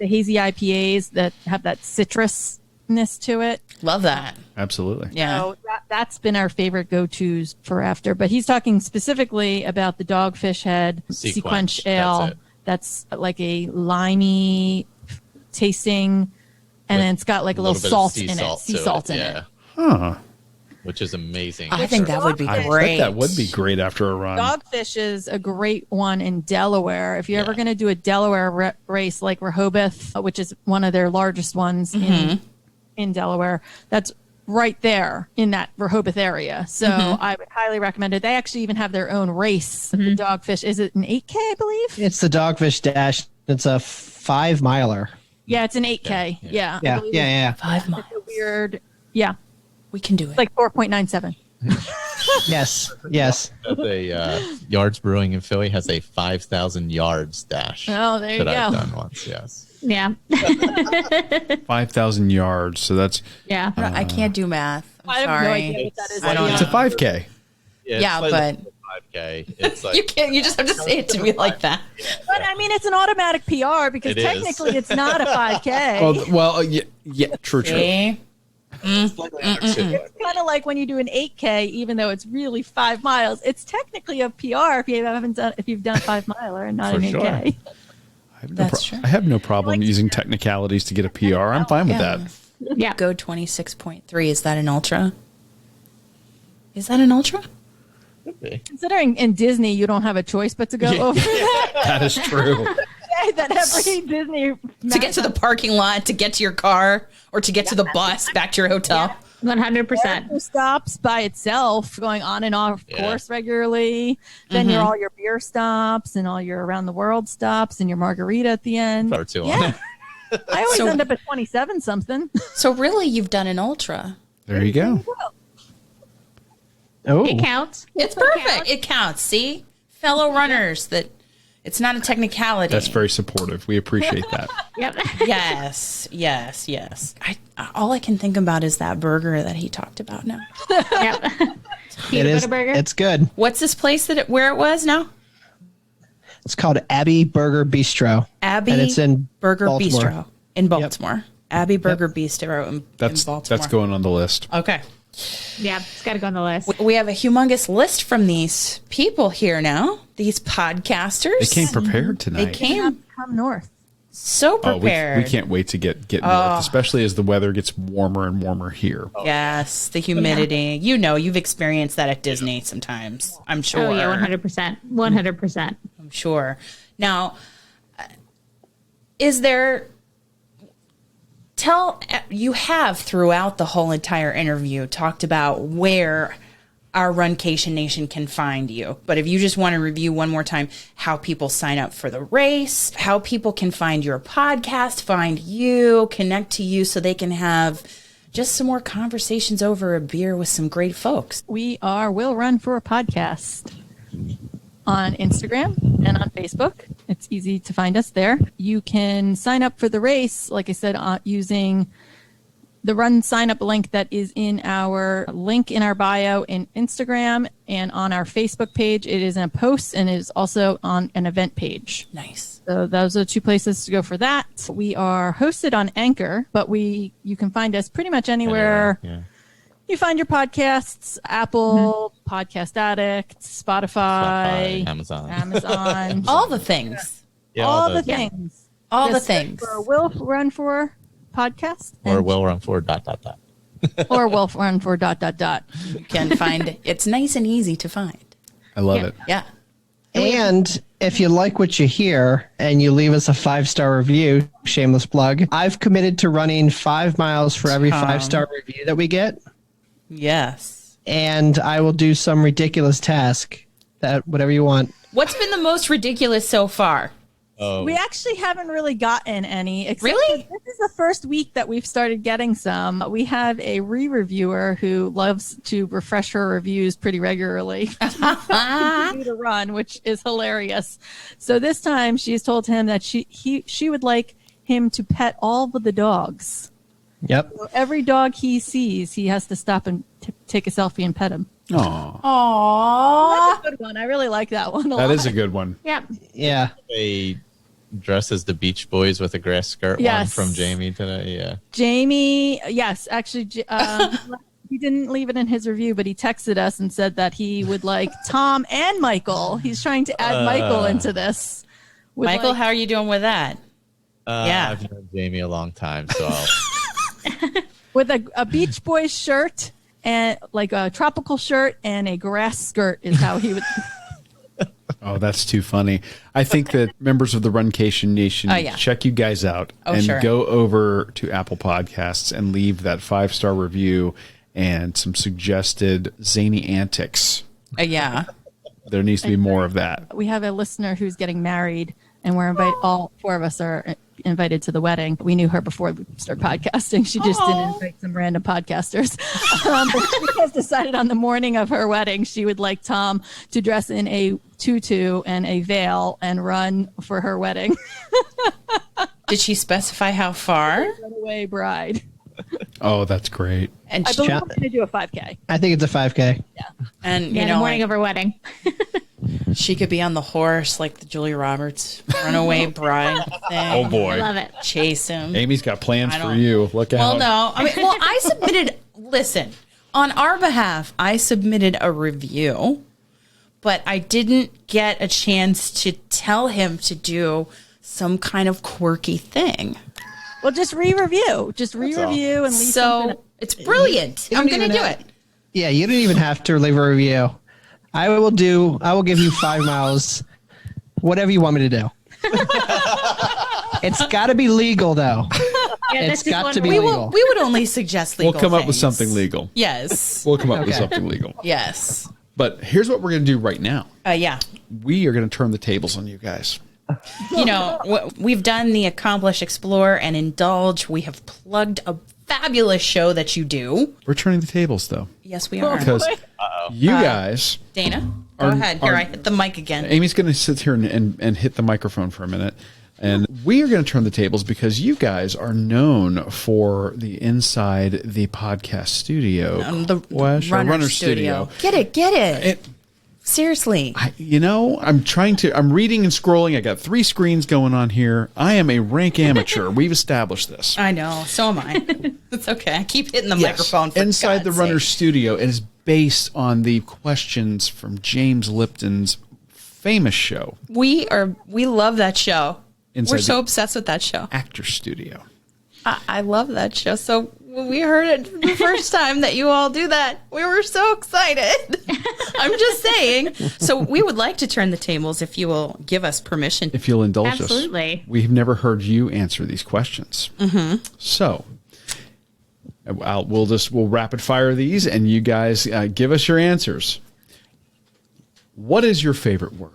hazy IPAs that have that citrusness to it. Love that. Absolutely. Yeah. So that's been our favorite go-tos for after. But he's talking specifically about the Dogfish Head Sequench Ale. That's like a limey tasting, and then it's got like a little salt in it. Sea salt in it. Huh. Which is amazing. I think that would be I great. bet that would be great after a run. Dogfish is a great one in Delaware. If you're ever going to do a Delaware race like Rehoboth, which is one of their largest ones in Delaware, that's right there in that Rehoboth area. So I would highly recommend it. They actually even have their own race. The Dogfish, is it an 8K, I believe? It's the Dogfish Dash. It's a 5 miler. Yeah, it's an 8K. Yeah. Yeah. 5 miles. It's a weird, yeah. We can do it. It's like 4.97. Yes. Yes. The Yards Brewing in Philly has a 5,000 yards dash. Oh, there you that I've go. done once. Yes. Yeah. 5,000 yards. So that's Yeah. I can't do math. I'm I have sorry. no idea what that is. I don't it's a know. 5K. Yeah, it's but- 5K. It's like You can't. You just have to say it to me like that. But I mean, it's an automatic PR because It is. technically it's not a 5K. Well, yeah, true. See? It's kind of like when you do an 8K, even though it's really 5 miles. It's technically a PR if you've done a 5 miler and not For an 8K. sure. That's true. I have no problem using technicalities to get a PR. I'm fine with Yeah. that. Yeah. Go 26.3. Is that an ultra? Is that an ultra? Considering in Disney you don't have a choice but to go over that. That is true. That every Disney To get to the parking lot, to get to your car, or to get to the bus back to your hotel. 100%. stops by itself, going on and off course regularly. Then Mm-hmm. you're all your beer stops and all your around the world stops and your margarita at the end. Or two on Yeah. I always So- end up at 27 something. So really, you've done an ultra. There you go. Oh, It counts. It's perfect. It counts. See, fellow runners, that it's not a technicality. That's very supportive. We appreciate that. Yep. Yes. All I can think about is that burger that he talked about now. Yep. it Peanut is. butter burger. It's good. What's this place where it was now? It's called Abbey Burger Bistro. Abbey And it's in Burger Baltimore. Bistro in Baltimore. Abbey Burger Bistro in Baltimore. That's going on the list. Okay. Yeah, it's got to go on the list. We have a humongous list from these people here now. These podcasters. They came prepared tonight. They came Come north. so Oh, prepared. we can't wait to get north, especially as the weather gets warmer and warmer here. Yes, the humidity. You know, you've experienced that at Disney sometimes. I'm sure. Oh, yeah, 100%. 100%. I'm sure. Now, is there... You have throughout the whole entire interview talked about where our Runcation Nation can find you. But if you just want to review one more time how people sign up for the race, how people can find your podcast, find you, connect to you so they can have just some more conversations over a beer with some great folks. We are Will Run for a Podcast on Instagram and on Facebook. It's easy to find us there. You can sign up for the race, like I said, using the run sign up link that is in our link in our bio in Instagram and on our Facebook page. It is in a post and it is also on an event page. Nice. So those are 2 places to go for that. We are hosted on Anchor, but you can find us pretty much anywhere. Yeah. You find your podcasts, Apple, Podcast Addict, Spotify, Amazon, All the things. Yeah, all the things. All the Just search things. for Will Run For Podcast Or will run for ... or Will Run For ... You can find it's nice and easy to find. I love it. Yeah. And if you like what you hear and you leave us a 5-star review, shameless plug, I've committed to running 5 miles for every 5-star review that we get. Yes. And I will do some ridiculous task, that whatever you want. What's been the most ridiculous so far? Oh, We actually haven't really gotten any. Except Really? that This is the first week that we've started getting some. We have a re-reviewer who loves to refresh her reviews pretty regularly continue to run, which is hilarious. So this time she's told him that she would like him to pet all of the dogs. Yep. So every dog he sees, he has to stop and take a selfie and pet him. Aw, Aww. That's a good one. I really like that one a that lot. is a good one. Yep. Yeah. they dress as the Beach Boys with a grass skirt one Yes. from Jamie today. Yeah. Jamie, yes, actually, he didn't leave it in his review, but he texted us and said that he would like Tom and Michael. He's trying to add Michael into this. With, Michael, like, how are you doing with that? Yeah. I've known Jamie a long time, so I'll with a Beach Boys shirt and like a tropical shirt and a grass skirt is how he would. Oh, that's too funny. I think that members of the Runcation Nation Oh, yeah. check you guys out and sure. go over to Apple Podcasts and leave that 5-star review and some suggested zany antics. Yeah. There needs to be more of that. We have a listener who's getting married, and we're invited. All 4 of us are invited to the wedding. We knew her before we started podcasting. She just didn't invite some random podcasters. But she has decided on the morning of her wedding, she would like Tom to dress in a tutu and a veil and run for her wedding. Did she specify how far? Runaway bride. Oh, that's great. And I believe we're going to do a 5K. I think it's a 5K. And Yeah, you the know, morning of her wedding. she could be on the horse like the Julia Roberts runaway bride thing. Oh, boy. I love it. Chase him. Amy's got plans I for don't- you. Look out. Well, no. I mean, well, I submitted, listen, on our behalf, I submitted a review, but I didn't get a chance to tell him to do some kind of quirky thing. Well, just re-review. Just re-review and leave something. So it's brilliant. You I'm don't going to even do have- it. Yeah, you don't even have to leave a review. I will give you 5 miles, whatever you want me to do. It's got to be legal, though. Yeah, It's this is got to one be where- legal. We would only suggest legal We'll come up with things. something legal. Yes. We'll come up with Okay. something legal. Yes. But here's what we're going to do right now. Yeah. We are going to turn the tables on you guys. You know, we've done the Accomplish, Explore, and Indulge. We have plugged a fabulous show that you do. We're turning the tables, though, Yes, we are. because you guys... Dana, go ahead. Here, I hit the mic again. Amy's going to sit here and hit the microphone for a minute. And we are going to turn the tables because you guys are known for the inside the podcast studio. The runner studio. Get it. Seriously. I'm reading and scrolling. I got 3 screens going on here. I am a rank amateur. We've established this. I know. So am I. It's okay. I keep hitting the microphone. For Inside the God's Runner sake. Studio, it is based on the questions from James Lipton's famous show, We love that show. Inside We're so the- obsessed with that show. Actor Studio. I love that show. So when we heard it the first time that you all do that, we were so excited. I'm just saying. So we would like to turn the tables if you will give us permission. If you'll indulge us. Absolutely. We've never heard you answer these questions. Mm-hmm. So we'll rapid fire these, and you guys give us your answers. What is your favorite word?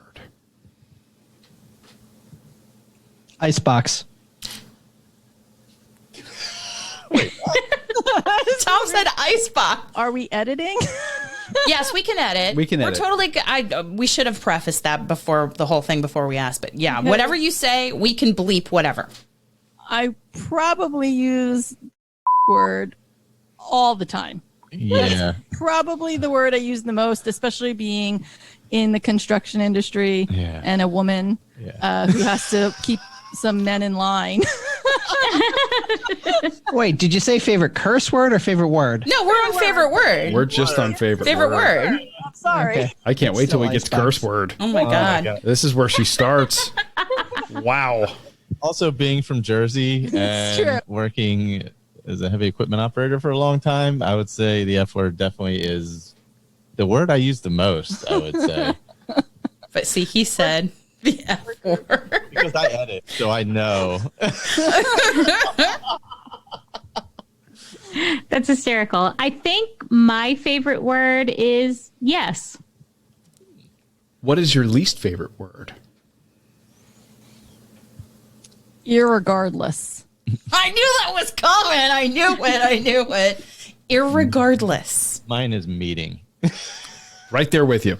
Icebox. Tom said icebox. Are we editing? Yes, we can edit. We can edit. We're totally. We should have prefaced that before the whole thing before we asked. But yeah, whatever you say, we can bleep whatever. I probably use word all the time. Yeah. Probably the word I use the most, especially being in the construction industry Yeah. and a woman who has to keep some men in line. Wait, did you say favorite curse word or favorite word? No, we're on favorite word. We're just on favorite word. I'm sorry. Okay. I can't wait till we Still get to icebox. curse word. Oh my god. This is where she starts. Wow. Also, being from Jersey true. and working as a heavy equipment operator for a long time, I would say the F word definitely is the word I use the most, I would say. But see, he said the F word. Because I edit, so I know. That's hysterical. I think my favorite word is yes. What is your least favorite word? Irregardless. I knew that was coming. I knew it. Irregardless. Mine is meeting. Right there with you.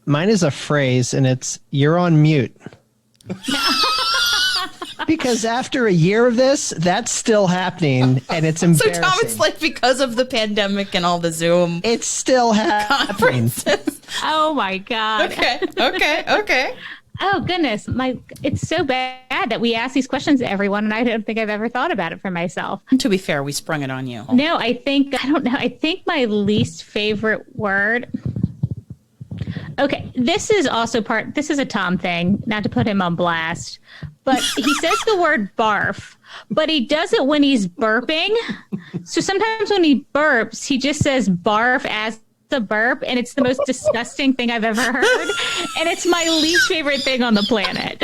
Mine is a phrase, and it's "you're on mute." Because after a year of this, that's still happening, and it's So embarrassing. Tom, it's like because of the pandemic and all the Zoom It's still happening. conferences. Oh my god. Okay. Oh goodness, it's so bad that we ask these questions to everyone, and I don't think I've ever thought about it for myself. To be fair, we sprung it on you. No, I don't know. I think my least favorite word. Okay, this is a Tom thing, not to put him on blast, but he says the word barf, but he does it when he's burping. So sometimes when he burps, he just says barf as the burp, and it's the most disgusting thing I've ever heard, and it's my least favorite thing on the planet.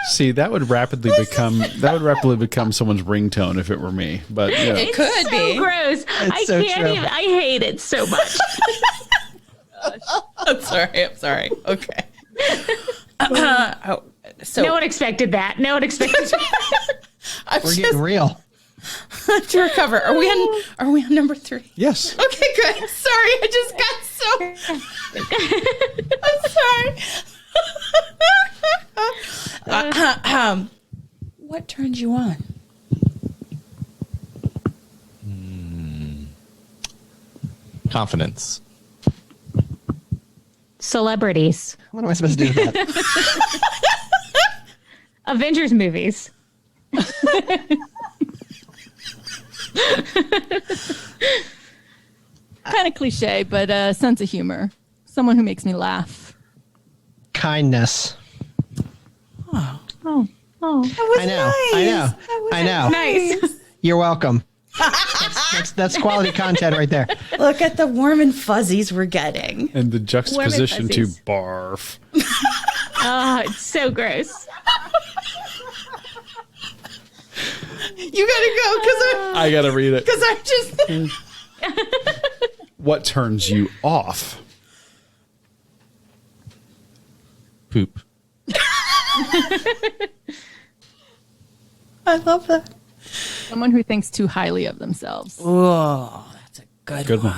See, that would rapidly become someone's ringtone if it were me. But yeah. It could So be. gross. I so can't true. even. I hate it so much. I'm sorry. Okay. So No one expected that. No one expected that. We're getting real. to recover. Are we on number 3? Yes. Okay, good. Sorry, I just got so. I'm sorry. What turned you on? Confidence. Celebrities. What am I supposed to do with that? Avengers movies. Kind of cliche, but sense of humor. Someone who makes me laugh. Kindness. Oh. I know. Nice. You're welcome. That's quality content right there. Look at the warm and fuzzies we're getting. And the juxtaposition to fuzzies. barf. Oh, it's so gross. You gotta go because I gotta read it. I'm just. What turns you off? Poop. I love that. Someone who thinks too highly of themselves. Oh, that's a good one.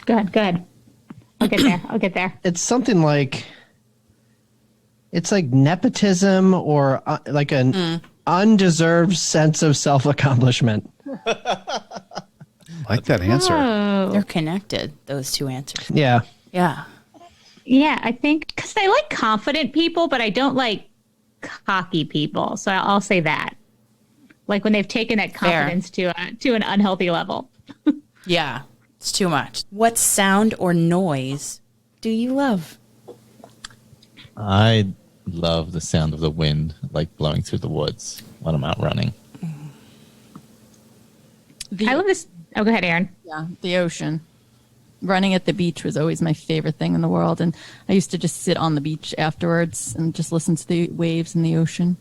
Good. I'll get there. It's something like it's like nepotism or like an undeserved sense of self-accomplishment. Like that answer. Oh. They're connected, those two answers. Yeah. Yeah. Yeah, I think because I like confident people, but I don't like cocky people. So I'll say that. Like when they've taken that confidence to an unhealthy level. Yeah. It's too much. What sound or noise do you love? I love the sound of the wind, like blowing through the woods when I'm out running. I love this. Oh, go ahead, Erin. Yeah, the ocean. Running at the beach was always my favorite thing in the world, and I used to just sit on the beach afterwards and just listen to the waves in the ocean.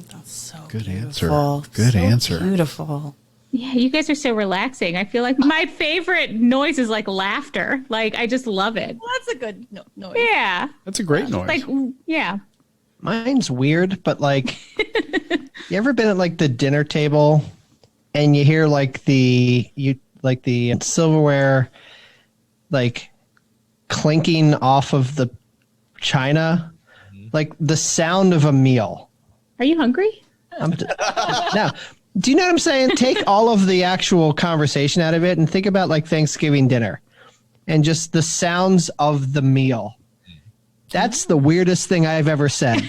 That's so Good beautiful. answer. Good answer. Beautiful. Yeah, you guys are so relaxing. I feel like my favorite noise is like laughter. Like I just love it. Well, that's a good noise. Yeah. That's a great noise. Like yeah. Mine's weird, but like, you ever been at like the dinner table and you hear like the silverware like clinking off of the china, like the sound of a meal. Are you hungry? Now, do you know what I'm saying? Take all of the actual conversation out of it and think about like Thanksgiving dinner and just the sounds of the meal. That's the weirdest thing I've ever said.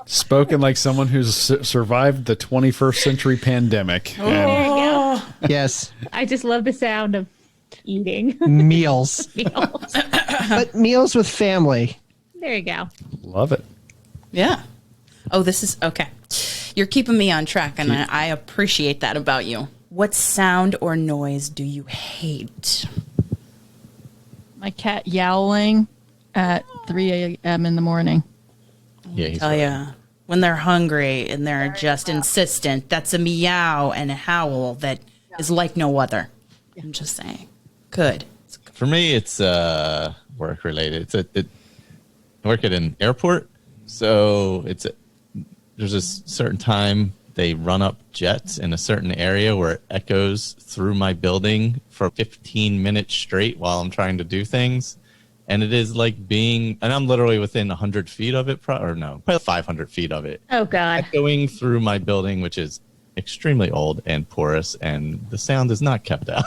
Spoken like someone who's survived the 21st century pandemic. And There you go. Yes. I just love the sound of eating Meals. meals. But meals with family. There you go. love it. Yeah. Oh, this is okay. You're keeping me on track, and I appreciate that about you. What sound or noise do you hate? My cat yowling at 3 a.m. in the morning. Yeah, he's Tell ya, when they're hungry and they're just insistent, that's a meow and a howl that is like no other. I'm just saying. Good. For me, it's work related. I work at an airport, so there's a certain time they run up jets in a certain area where it echoes through my building for 15 minutes straight while I'm trying to do things. And it is like and I'm literally within 100 feet of it, probably 500 feet of it. Oh God. Echoing through my building, which is extremely old and porous, and the sound is not kept out.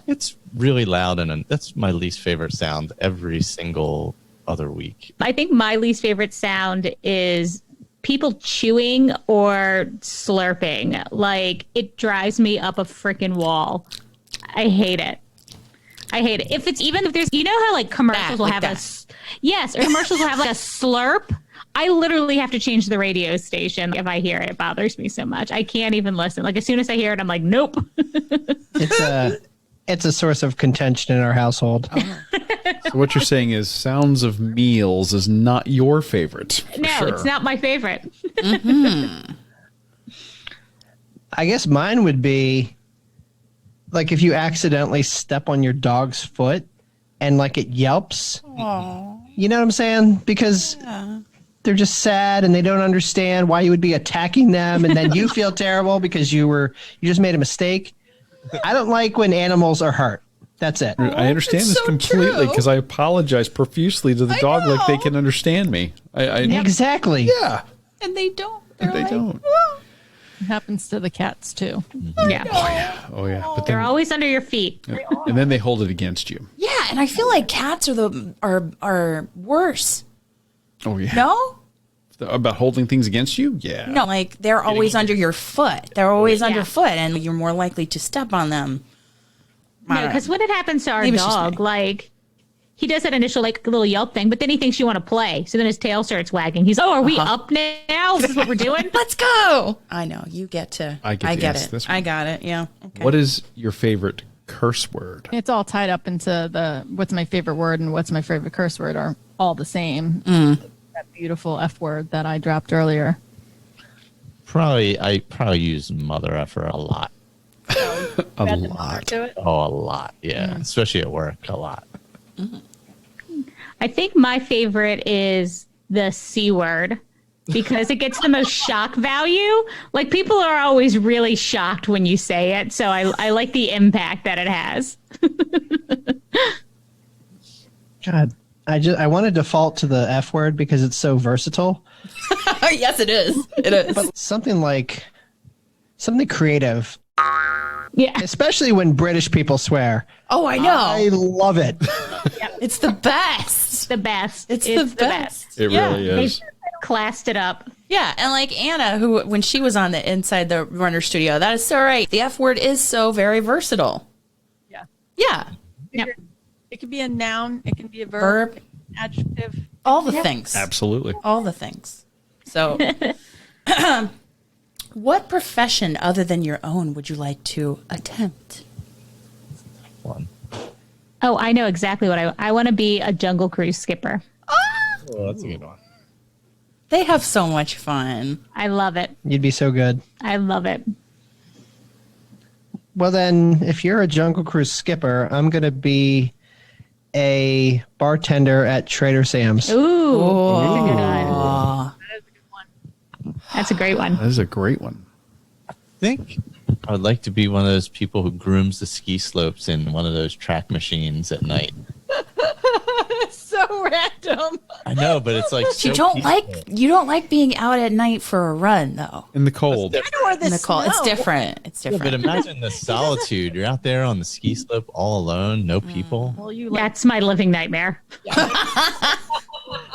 It's really loud, and that's my least favorite sound every single other week. I think my least favorite sound is people chewing or slurping. Like it drives me up a freaking wall. I hate it. If there's, you know how like commercials will have yes, or commercials will have like a slurp. I literally have to change the radio station if I hear it. It bothers me so much. I can't even listen. Like as soon as I hear it, I'm like, nope. It's a source of contention in our household. So what you're saying is sounds of meals is not your favorite. No, sure. it's not my favorite. I guess mine would be like if you accidentally step on your dog's foot and like it yelps. Aww. You know what I'm saying? Because they're just sad and they don't understand why you would be attacking them, and then you feel terrible because you just made a mistake. I don't like when animals are hurt. That's it. I understand this so completely true. because I apologize profusely to the dog like they can understand me. Exactly. Yeah. And they don't. They don't. It happens to the cats too. Yeah. Oh, yeah. But They're then, always under your feet. and then they hold it against you. Yeah, and I feel like cats are worse. Oh, yeah. No? About holding things against you? Yeah. No, like they're always under your foot. They're always Yeah. underfoot, and you're more likely to step on them. No, because when it happens to our Maybe it's just dog, me. like he does that initial like little yelp thing, but then he thinks you want to play. So then his tail starts wagging. He's, are we up now? This is what we're doing? Let's go. I know. You get to. I get to get ask it. this one. I got it. Yeah. Okay. What is your favorite curse word? It's all tied up into the what's my favorite word and what's my favorite curse word are all the same. That beautiful F word that I dropped earlier. I probably use mother effer a lot. A lot. Oh, a lot. Yeah. Especially at work, a lot. I think my favorite is the C word because it gets the most shock value. Like people are always really shocked when you say it. So I like the impact that it has. God, I want to default to the F word because it's so versatile. Yes, it is. It is. But something creative, Yeah. especially when British people swear. Oh, I know. I love it. It's the best. The best. It's the best. It really They is. classed it up. Yeah, and like Anna, who when she was on the inside the runner studio, that is so right. The F word is so very versatile. Yeah. Yep. It can be a noun. It can be a verb. Verb, Adjective. all the things. Absolutely. All the things. So, what profession other than your own would you like to attempt? One. Oh, I know exactly what I want to be a jungle cruise skipper. Oh, that's a good one. They have so much fun. I love it. You'd be so good. I love it. Well, then, if you're a Jungle Cruise skipper, I'm going to be a bartender at Trader Sam's. Ooh. That's a good one. Aw. That's a great one. That is a great one. I think I would like to be one of those people who grooms the ski slopes in one of those track machines at night. So random. I know, but it's like so You don't peaceful. like being out at night for a run though. In the cold. I know where this In the cold, it's snow. different. It's Yeah, but different. imagine the solitude. You're out there on the ski slope all alone, no people. Well, you like, That's my living nightmare. I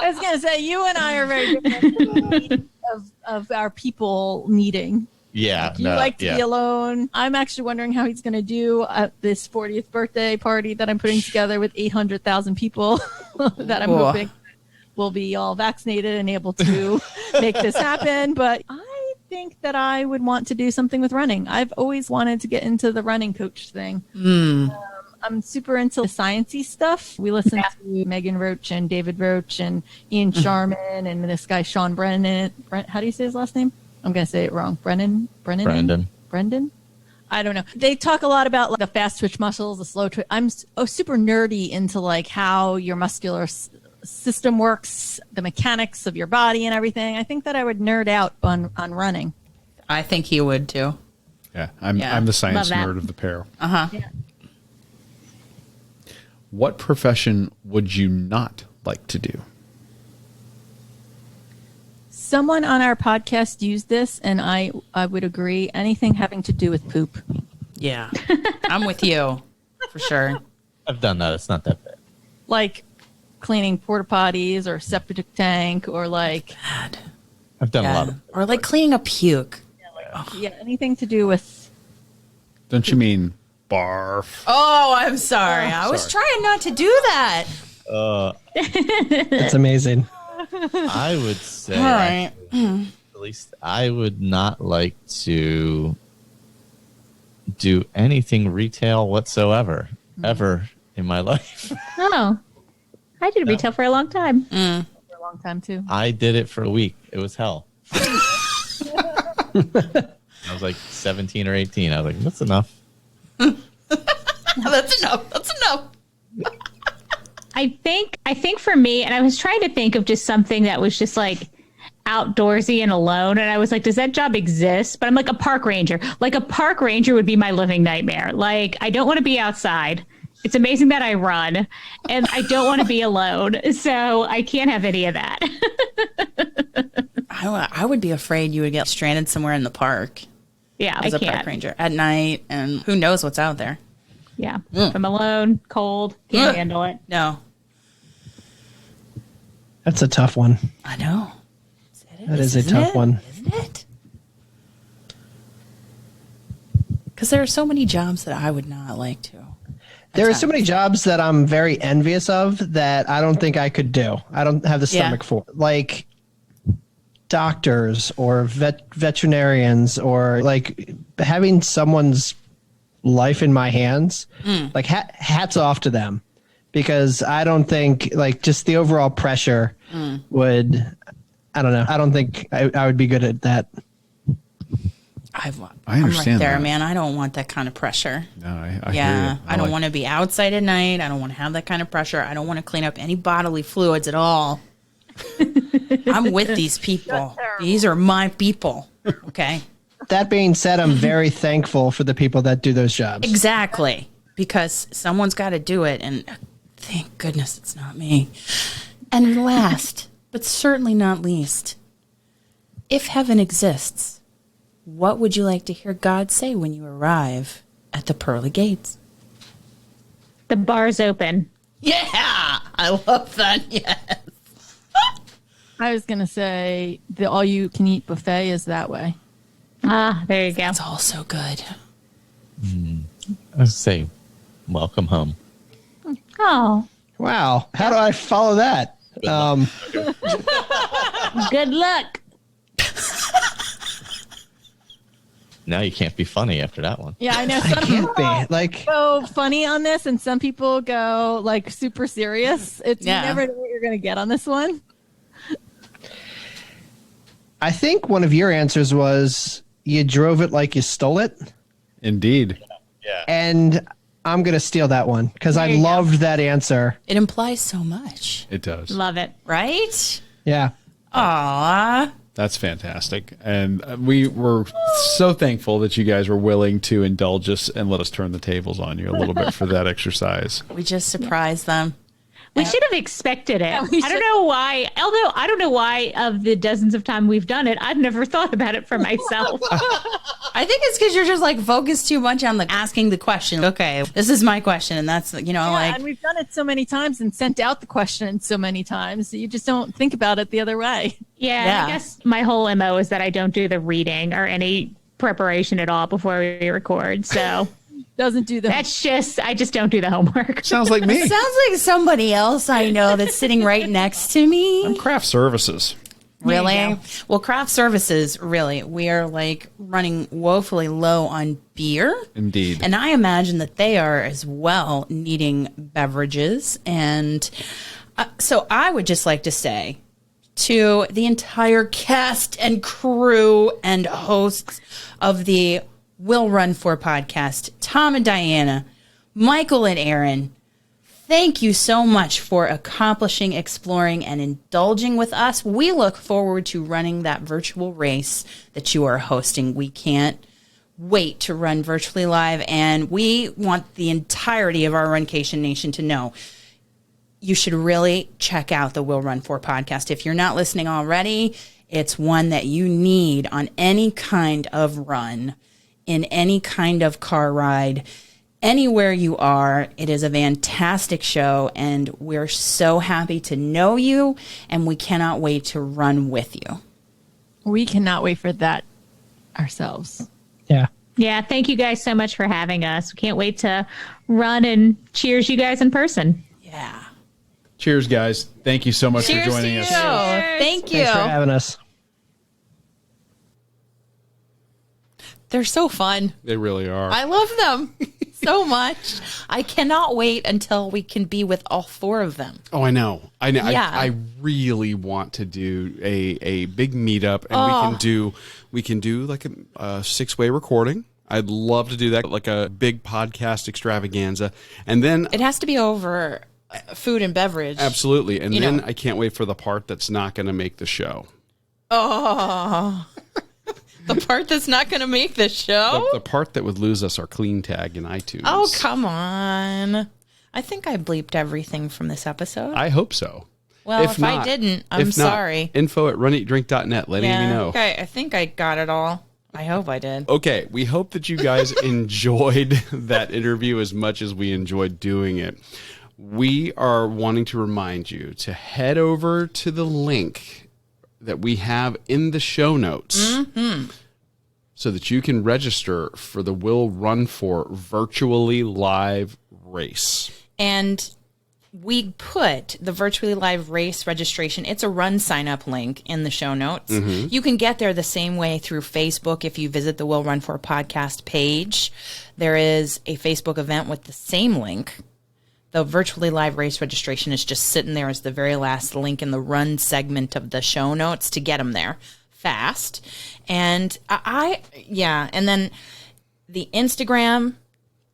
was gonna say you and I are very different of our people meeting. Yeah, You like to be alone. I'm actually wondering how he's going to do at this 40th birthday party that I'm putting together with 800,000 people that I'm Whoa. hoping will be all vaccinated and able to make this happen. But I think that I would want to do something with running. I've always wanted to get into the running coach thing. I'm super into the sciencey stuff. We listen to Megan Roach and David Roach and Ian Sharman and this guy Sean Brennan. How do you say his last name? I'm going to say it wrong. Brendan. I don't know. They talk a lot about like, the fast twitch muscles, the slow twitch. I'm super nerdy into like how your muscular system works, the mechanics of your body and everything. I think that I would nerd out on running. I think he would too. Yeah, I'm Yeah. the science Love that. nerd of the pair. Yeah. What profession would you not like to do? Someone on our podcast used this, and I would agree. Anything having to do with poop. Yeah, I'm with you for sure. I've done that. It's not that bad. Like cleaning porta potties or septic tank or like, God. I've done a lot Yeah. of. Or like cleaning a puke. yeah, anything to do with. Don't you mean barf? Oh, I'm sorry. I was trying not to do that. That's amazing. I would say, All right. at least I would not like to do anything retail whatsoever, ever in my life. Oh, I did retail for a long time. For a long time too. I did it for a week. It was hell. I was was like 17 or 18. I was like, that's enough. That's enough. That's enough. I think for me, and I was trying to think of just something that was just like outdoorsy and alone, and I was like, does that job exist? But I'm like, a park ranger. Like, a park ranger would be my living nightmare. Like, I don't want to be outside. It's amazing that I run, and I don't want to be alone, so I can't have any of that. I would be afraid you would get stranded somewhere in the park. Yeah, as a park ranger at night, and who knows what's out there. Yeah, I'm alone, cold, can't handle it. No. That's a tough one. I know. That is a tough one. Isn't it? Because there are so many jobs that I would not like to. There are so many jobs that I'm very envious of that I don't think I could do. I don't have the stomach for. Like doctors or veterinarians, or like having someone's life in my hands. Like hats off to them, because I don't think, like, just the overall pressure would, I don't know. I don't think I would be good at that. I understand I'm right there, that. man. I don't want that kind of pressure. No, I hear you. I don't want to be outside at night. I don't want to have that kind of pressure. I don't want to clean up any bodily fluids at all. I'm with these people. These are my people. Okay. That being said, I'm very thankful for the people that do those jobs. Exactly. Because someone's got to do it. And thank goodness it's not me. And last, but certainly not least, if heaven exists, what would you like to hear God say when you arrive at the pearly gates? The bar's open. Yeah, I love that. Yes. I was going to say the all-you-can-eat buffet is that way. Ah, there you go. That's also good. I was say, welcome home. Oh, Wow. How do I follow that? good luck. Now you can't be funny after that one. Yeah, I know. I Some can't be. people Like, go funny on this, and some people go like super serious. You Yeah. never know what you're going to get on this one. I think one of your answers was you drove it like you stole it. Indeed. Yeah. And I'm going to steal that one because I loved that answer. It implies so much, It does. Love it. right? Yeah. Aw. That's fantastic. And we were so thankful that you guys were willing to indulge us and let us turn the tables on you a little bit for that exercise. We just surprised them. We should have expected it. Yeah, I don't know why. Although I don't know why, of the dozens of times we've done it, I've never thought about it for myself. I think it's because you're just like focused too much on like asking the question. Okay, this is my question, and that's And we've done it so many times and sent out the question so many times that you just don't think about it the other way. Yeah, I guess my whole MO is that I don't do the reading or any preparation at all before we record. So Doesn't do that. that's just, I just don't do the homework. Sounds like me. Sounds like somebody else I know that's sitting right next to me. I'm craft services. Really? Well, craft services, really, we are like running woefully low on beer. Indeed. And I imagine that they are as well needing beverages. And so I would just like to say to the entire cast and crew and hosts of the Will Run For podcast, Tom and Diana, Michael and Erin, thank you so much for accomplishing, exploring, and indulging with us. We look forward to running that virtual race that you are hosting. We can't wait to run virtually live, and we want the entirety of our Runcation Nation to know you should really check out the Will Run For podcast. If you're not listening already, it's one that you need on any kind of run, in any kind of car ride, anywhere you are. It is a fantastic show, and we're so happy to know you, and we cannot wait to run with you. We cannot wait for that ourselves. Yeah. Yeah, thank you guys so much for having us. We can't wait to run and cheers you guys in person. Yeah. Cheers, guys. Thank you so much for joining us. Thank you. Thanks for having us. They're so fun. They really are. I love them. so much. I cannot wait until we can be with all 4 of them. Oh, I know. Yeah. I really want to do a big meetup, and we can do like a 6-way recording. I'd love to do that, like a big podcast extravaganza. And then it has to be over food and beverage. Absolutely. And then I can't wait for the part that's not going to make the show. Oh, the part that's not going to make the show? The part that would lose us our clean tag in iTunes. Oh, come on. I think I bleeped everything from this episode. I hope so. Well, if I didn't, I'm sorry. info@runeatdrink.net. Let Amy know. Okay, I think I got it all. I hope I did. Okay, we hope that you guys enjoyed that interview as much as we enjoyed doing it. We are wanting to remind you to head over to the link that we have in the show notes so that you can register for the Will Run For virtually live race. And we put the virtually live race registration. It's a run sign up link in the show notes. You can get there the same way through Facebook. If you visit the Will Run For podcast page, there is a Facebook event with the same link. The virtually live race registration is just sitting there as the very last link in the run segment of the show notes to get them there fast. And and then the Instagram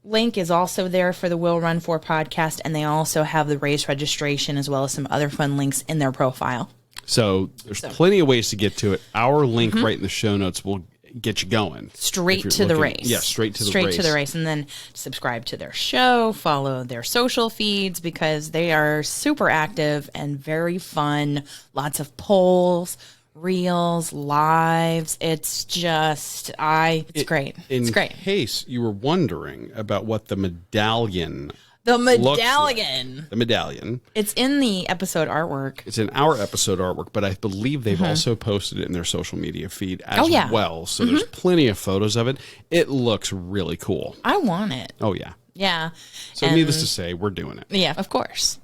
link is also there for the Will Run For podcast, and they also have the race registration as well as some other fun links in their profile. So there's plenty of ways to get to it. Our link right in the show notes will get you going. Straight to the race. Yeah, straight to the race. Straight to the race. And then subscribe to their show, follow their social feeds because they are super active and very fun. Lots of polls, reels, lives. It's just, it's great. It's great. In case you were wondering about what the medallion The medallion. Like. The medallion. It's in the episode artwork. It's in our episode artwork, but I believe they've also posted it in their social media feed as well. So there's plenty of photos of it. It looks really cool. I want it. Oh, yeah. Yeah. So needless to say, we're doing it. Yeah, of course.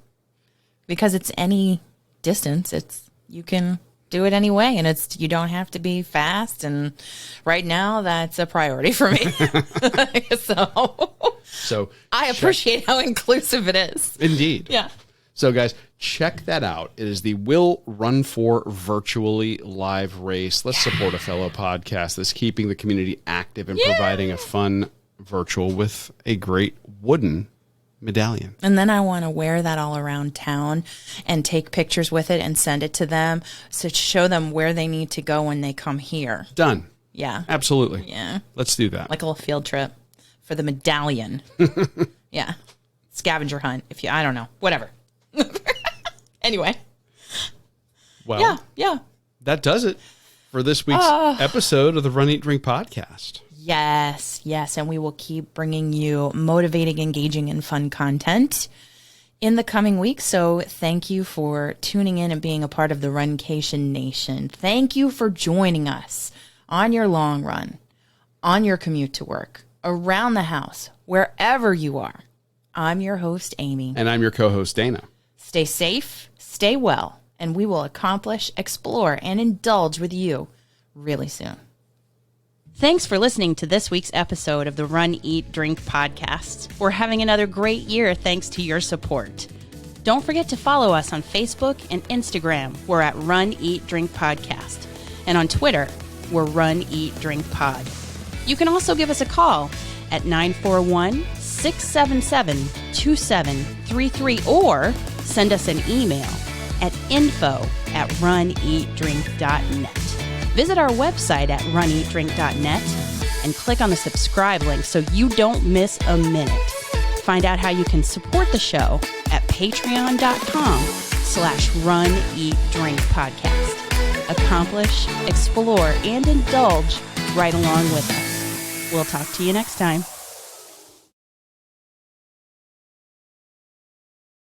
Because it's any distance. You can do it anyway, and you don't have to be fast. And right now, that's a priority for me. So I appreciate how inclusive it is. Indeed. Yeah. So, guys, check that out. It is the Will Run For virtually live race. Let's support a fellow podcast that's keeping the community active and providing a fun virtual with a great wooden medallion. And then I want to wear that all around town and take pictures with it and send it to them to show them where they need to go when they come here. Done. Yeah. Absolutely. Yeah. Let's do that. Like a little field trip for the medallion. Yeah. Scavenger hunt. I don't know. Whatever. Anyway. Well, yeah. That does it for this week's episode of the Run, Eat, Drink podcast. Yes. And we will keep bringing you motivating, engaging, and fun content in the coming weeks. So thank you for tuning in and being a part of the Runcation Nation. Thank you for joining us on your long run, on your commute to work, around the house, wherever you are. I'm your host, Amy. And I'm your co-host, Dana. Stay safe, stay well, and we will accomplish, explore, and indulge with you really soon. Thanks for listening to this week's episode of the Run, Eat, Drink podcast. We're having another great year thanks to your support. Don't forget to follow us on Facebook and Instagram. We're at Run, Eat, Drink Podcast. And on Twitter, we're Run, Eat, Drink Pod. You can also give us a call at 941-677-2733 or send us an email at info@runeatdrink.net. Visit our website at runeatdrink.net and click on the subscribe link so you don't miss a minute. Find out how you can support the show at patreon.com/runeatdrinkpodcast. Accomplish, explore, and indulge right along with us. We'll talk to you next time.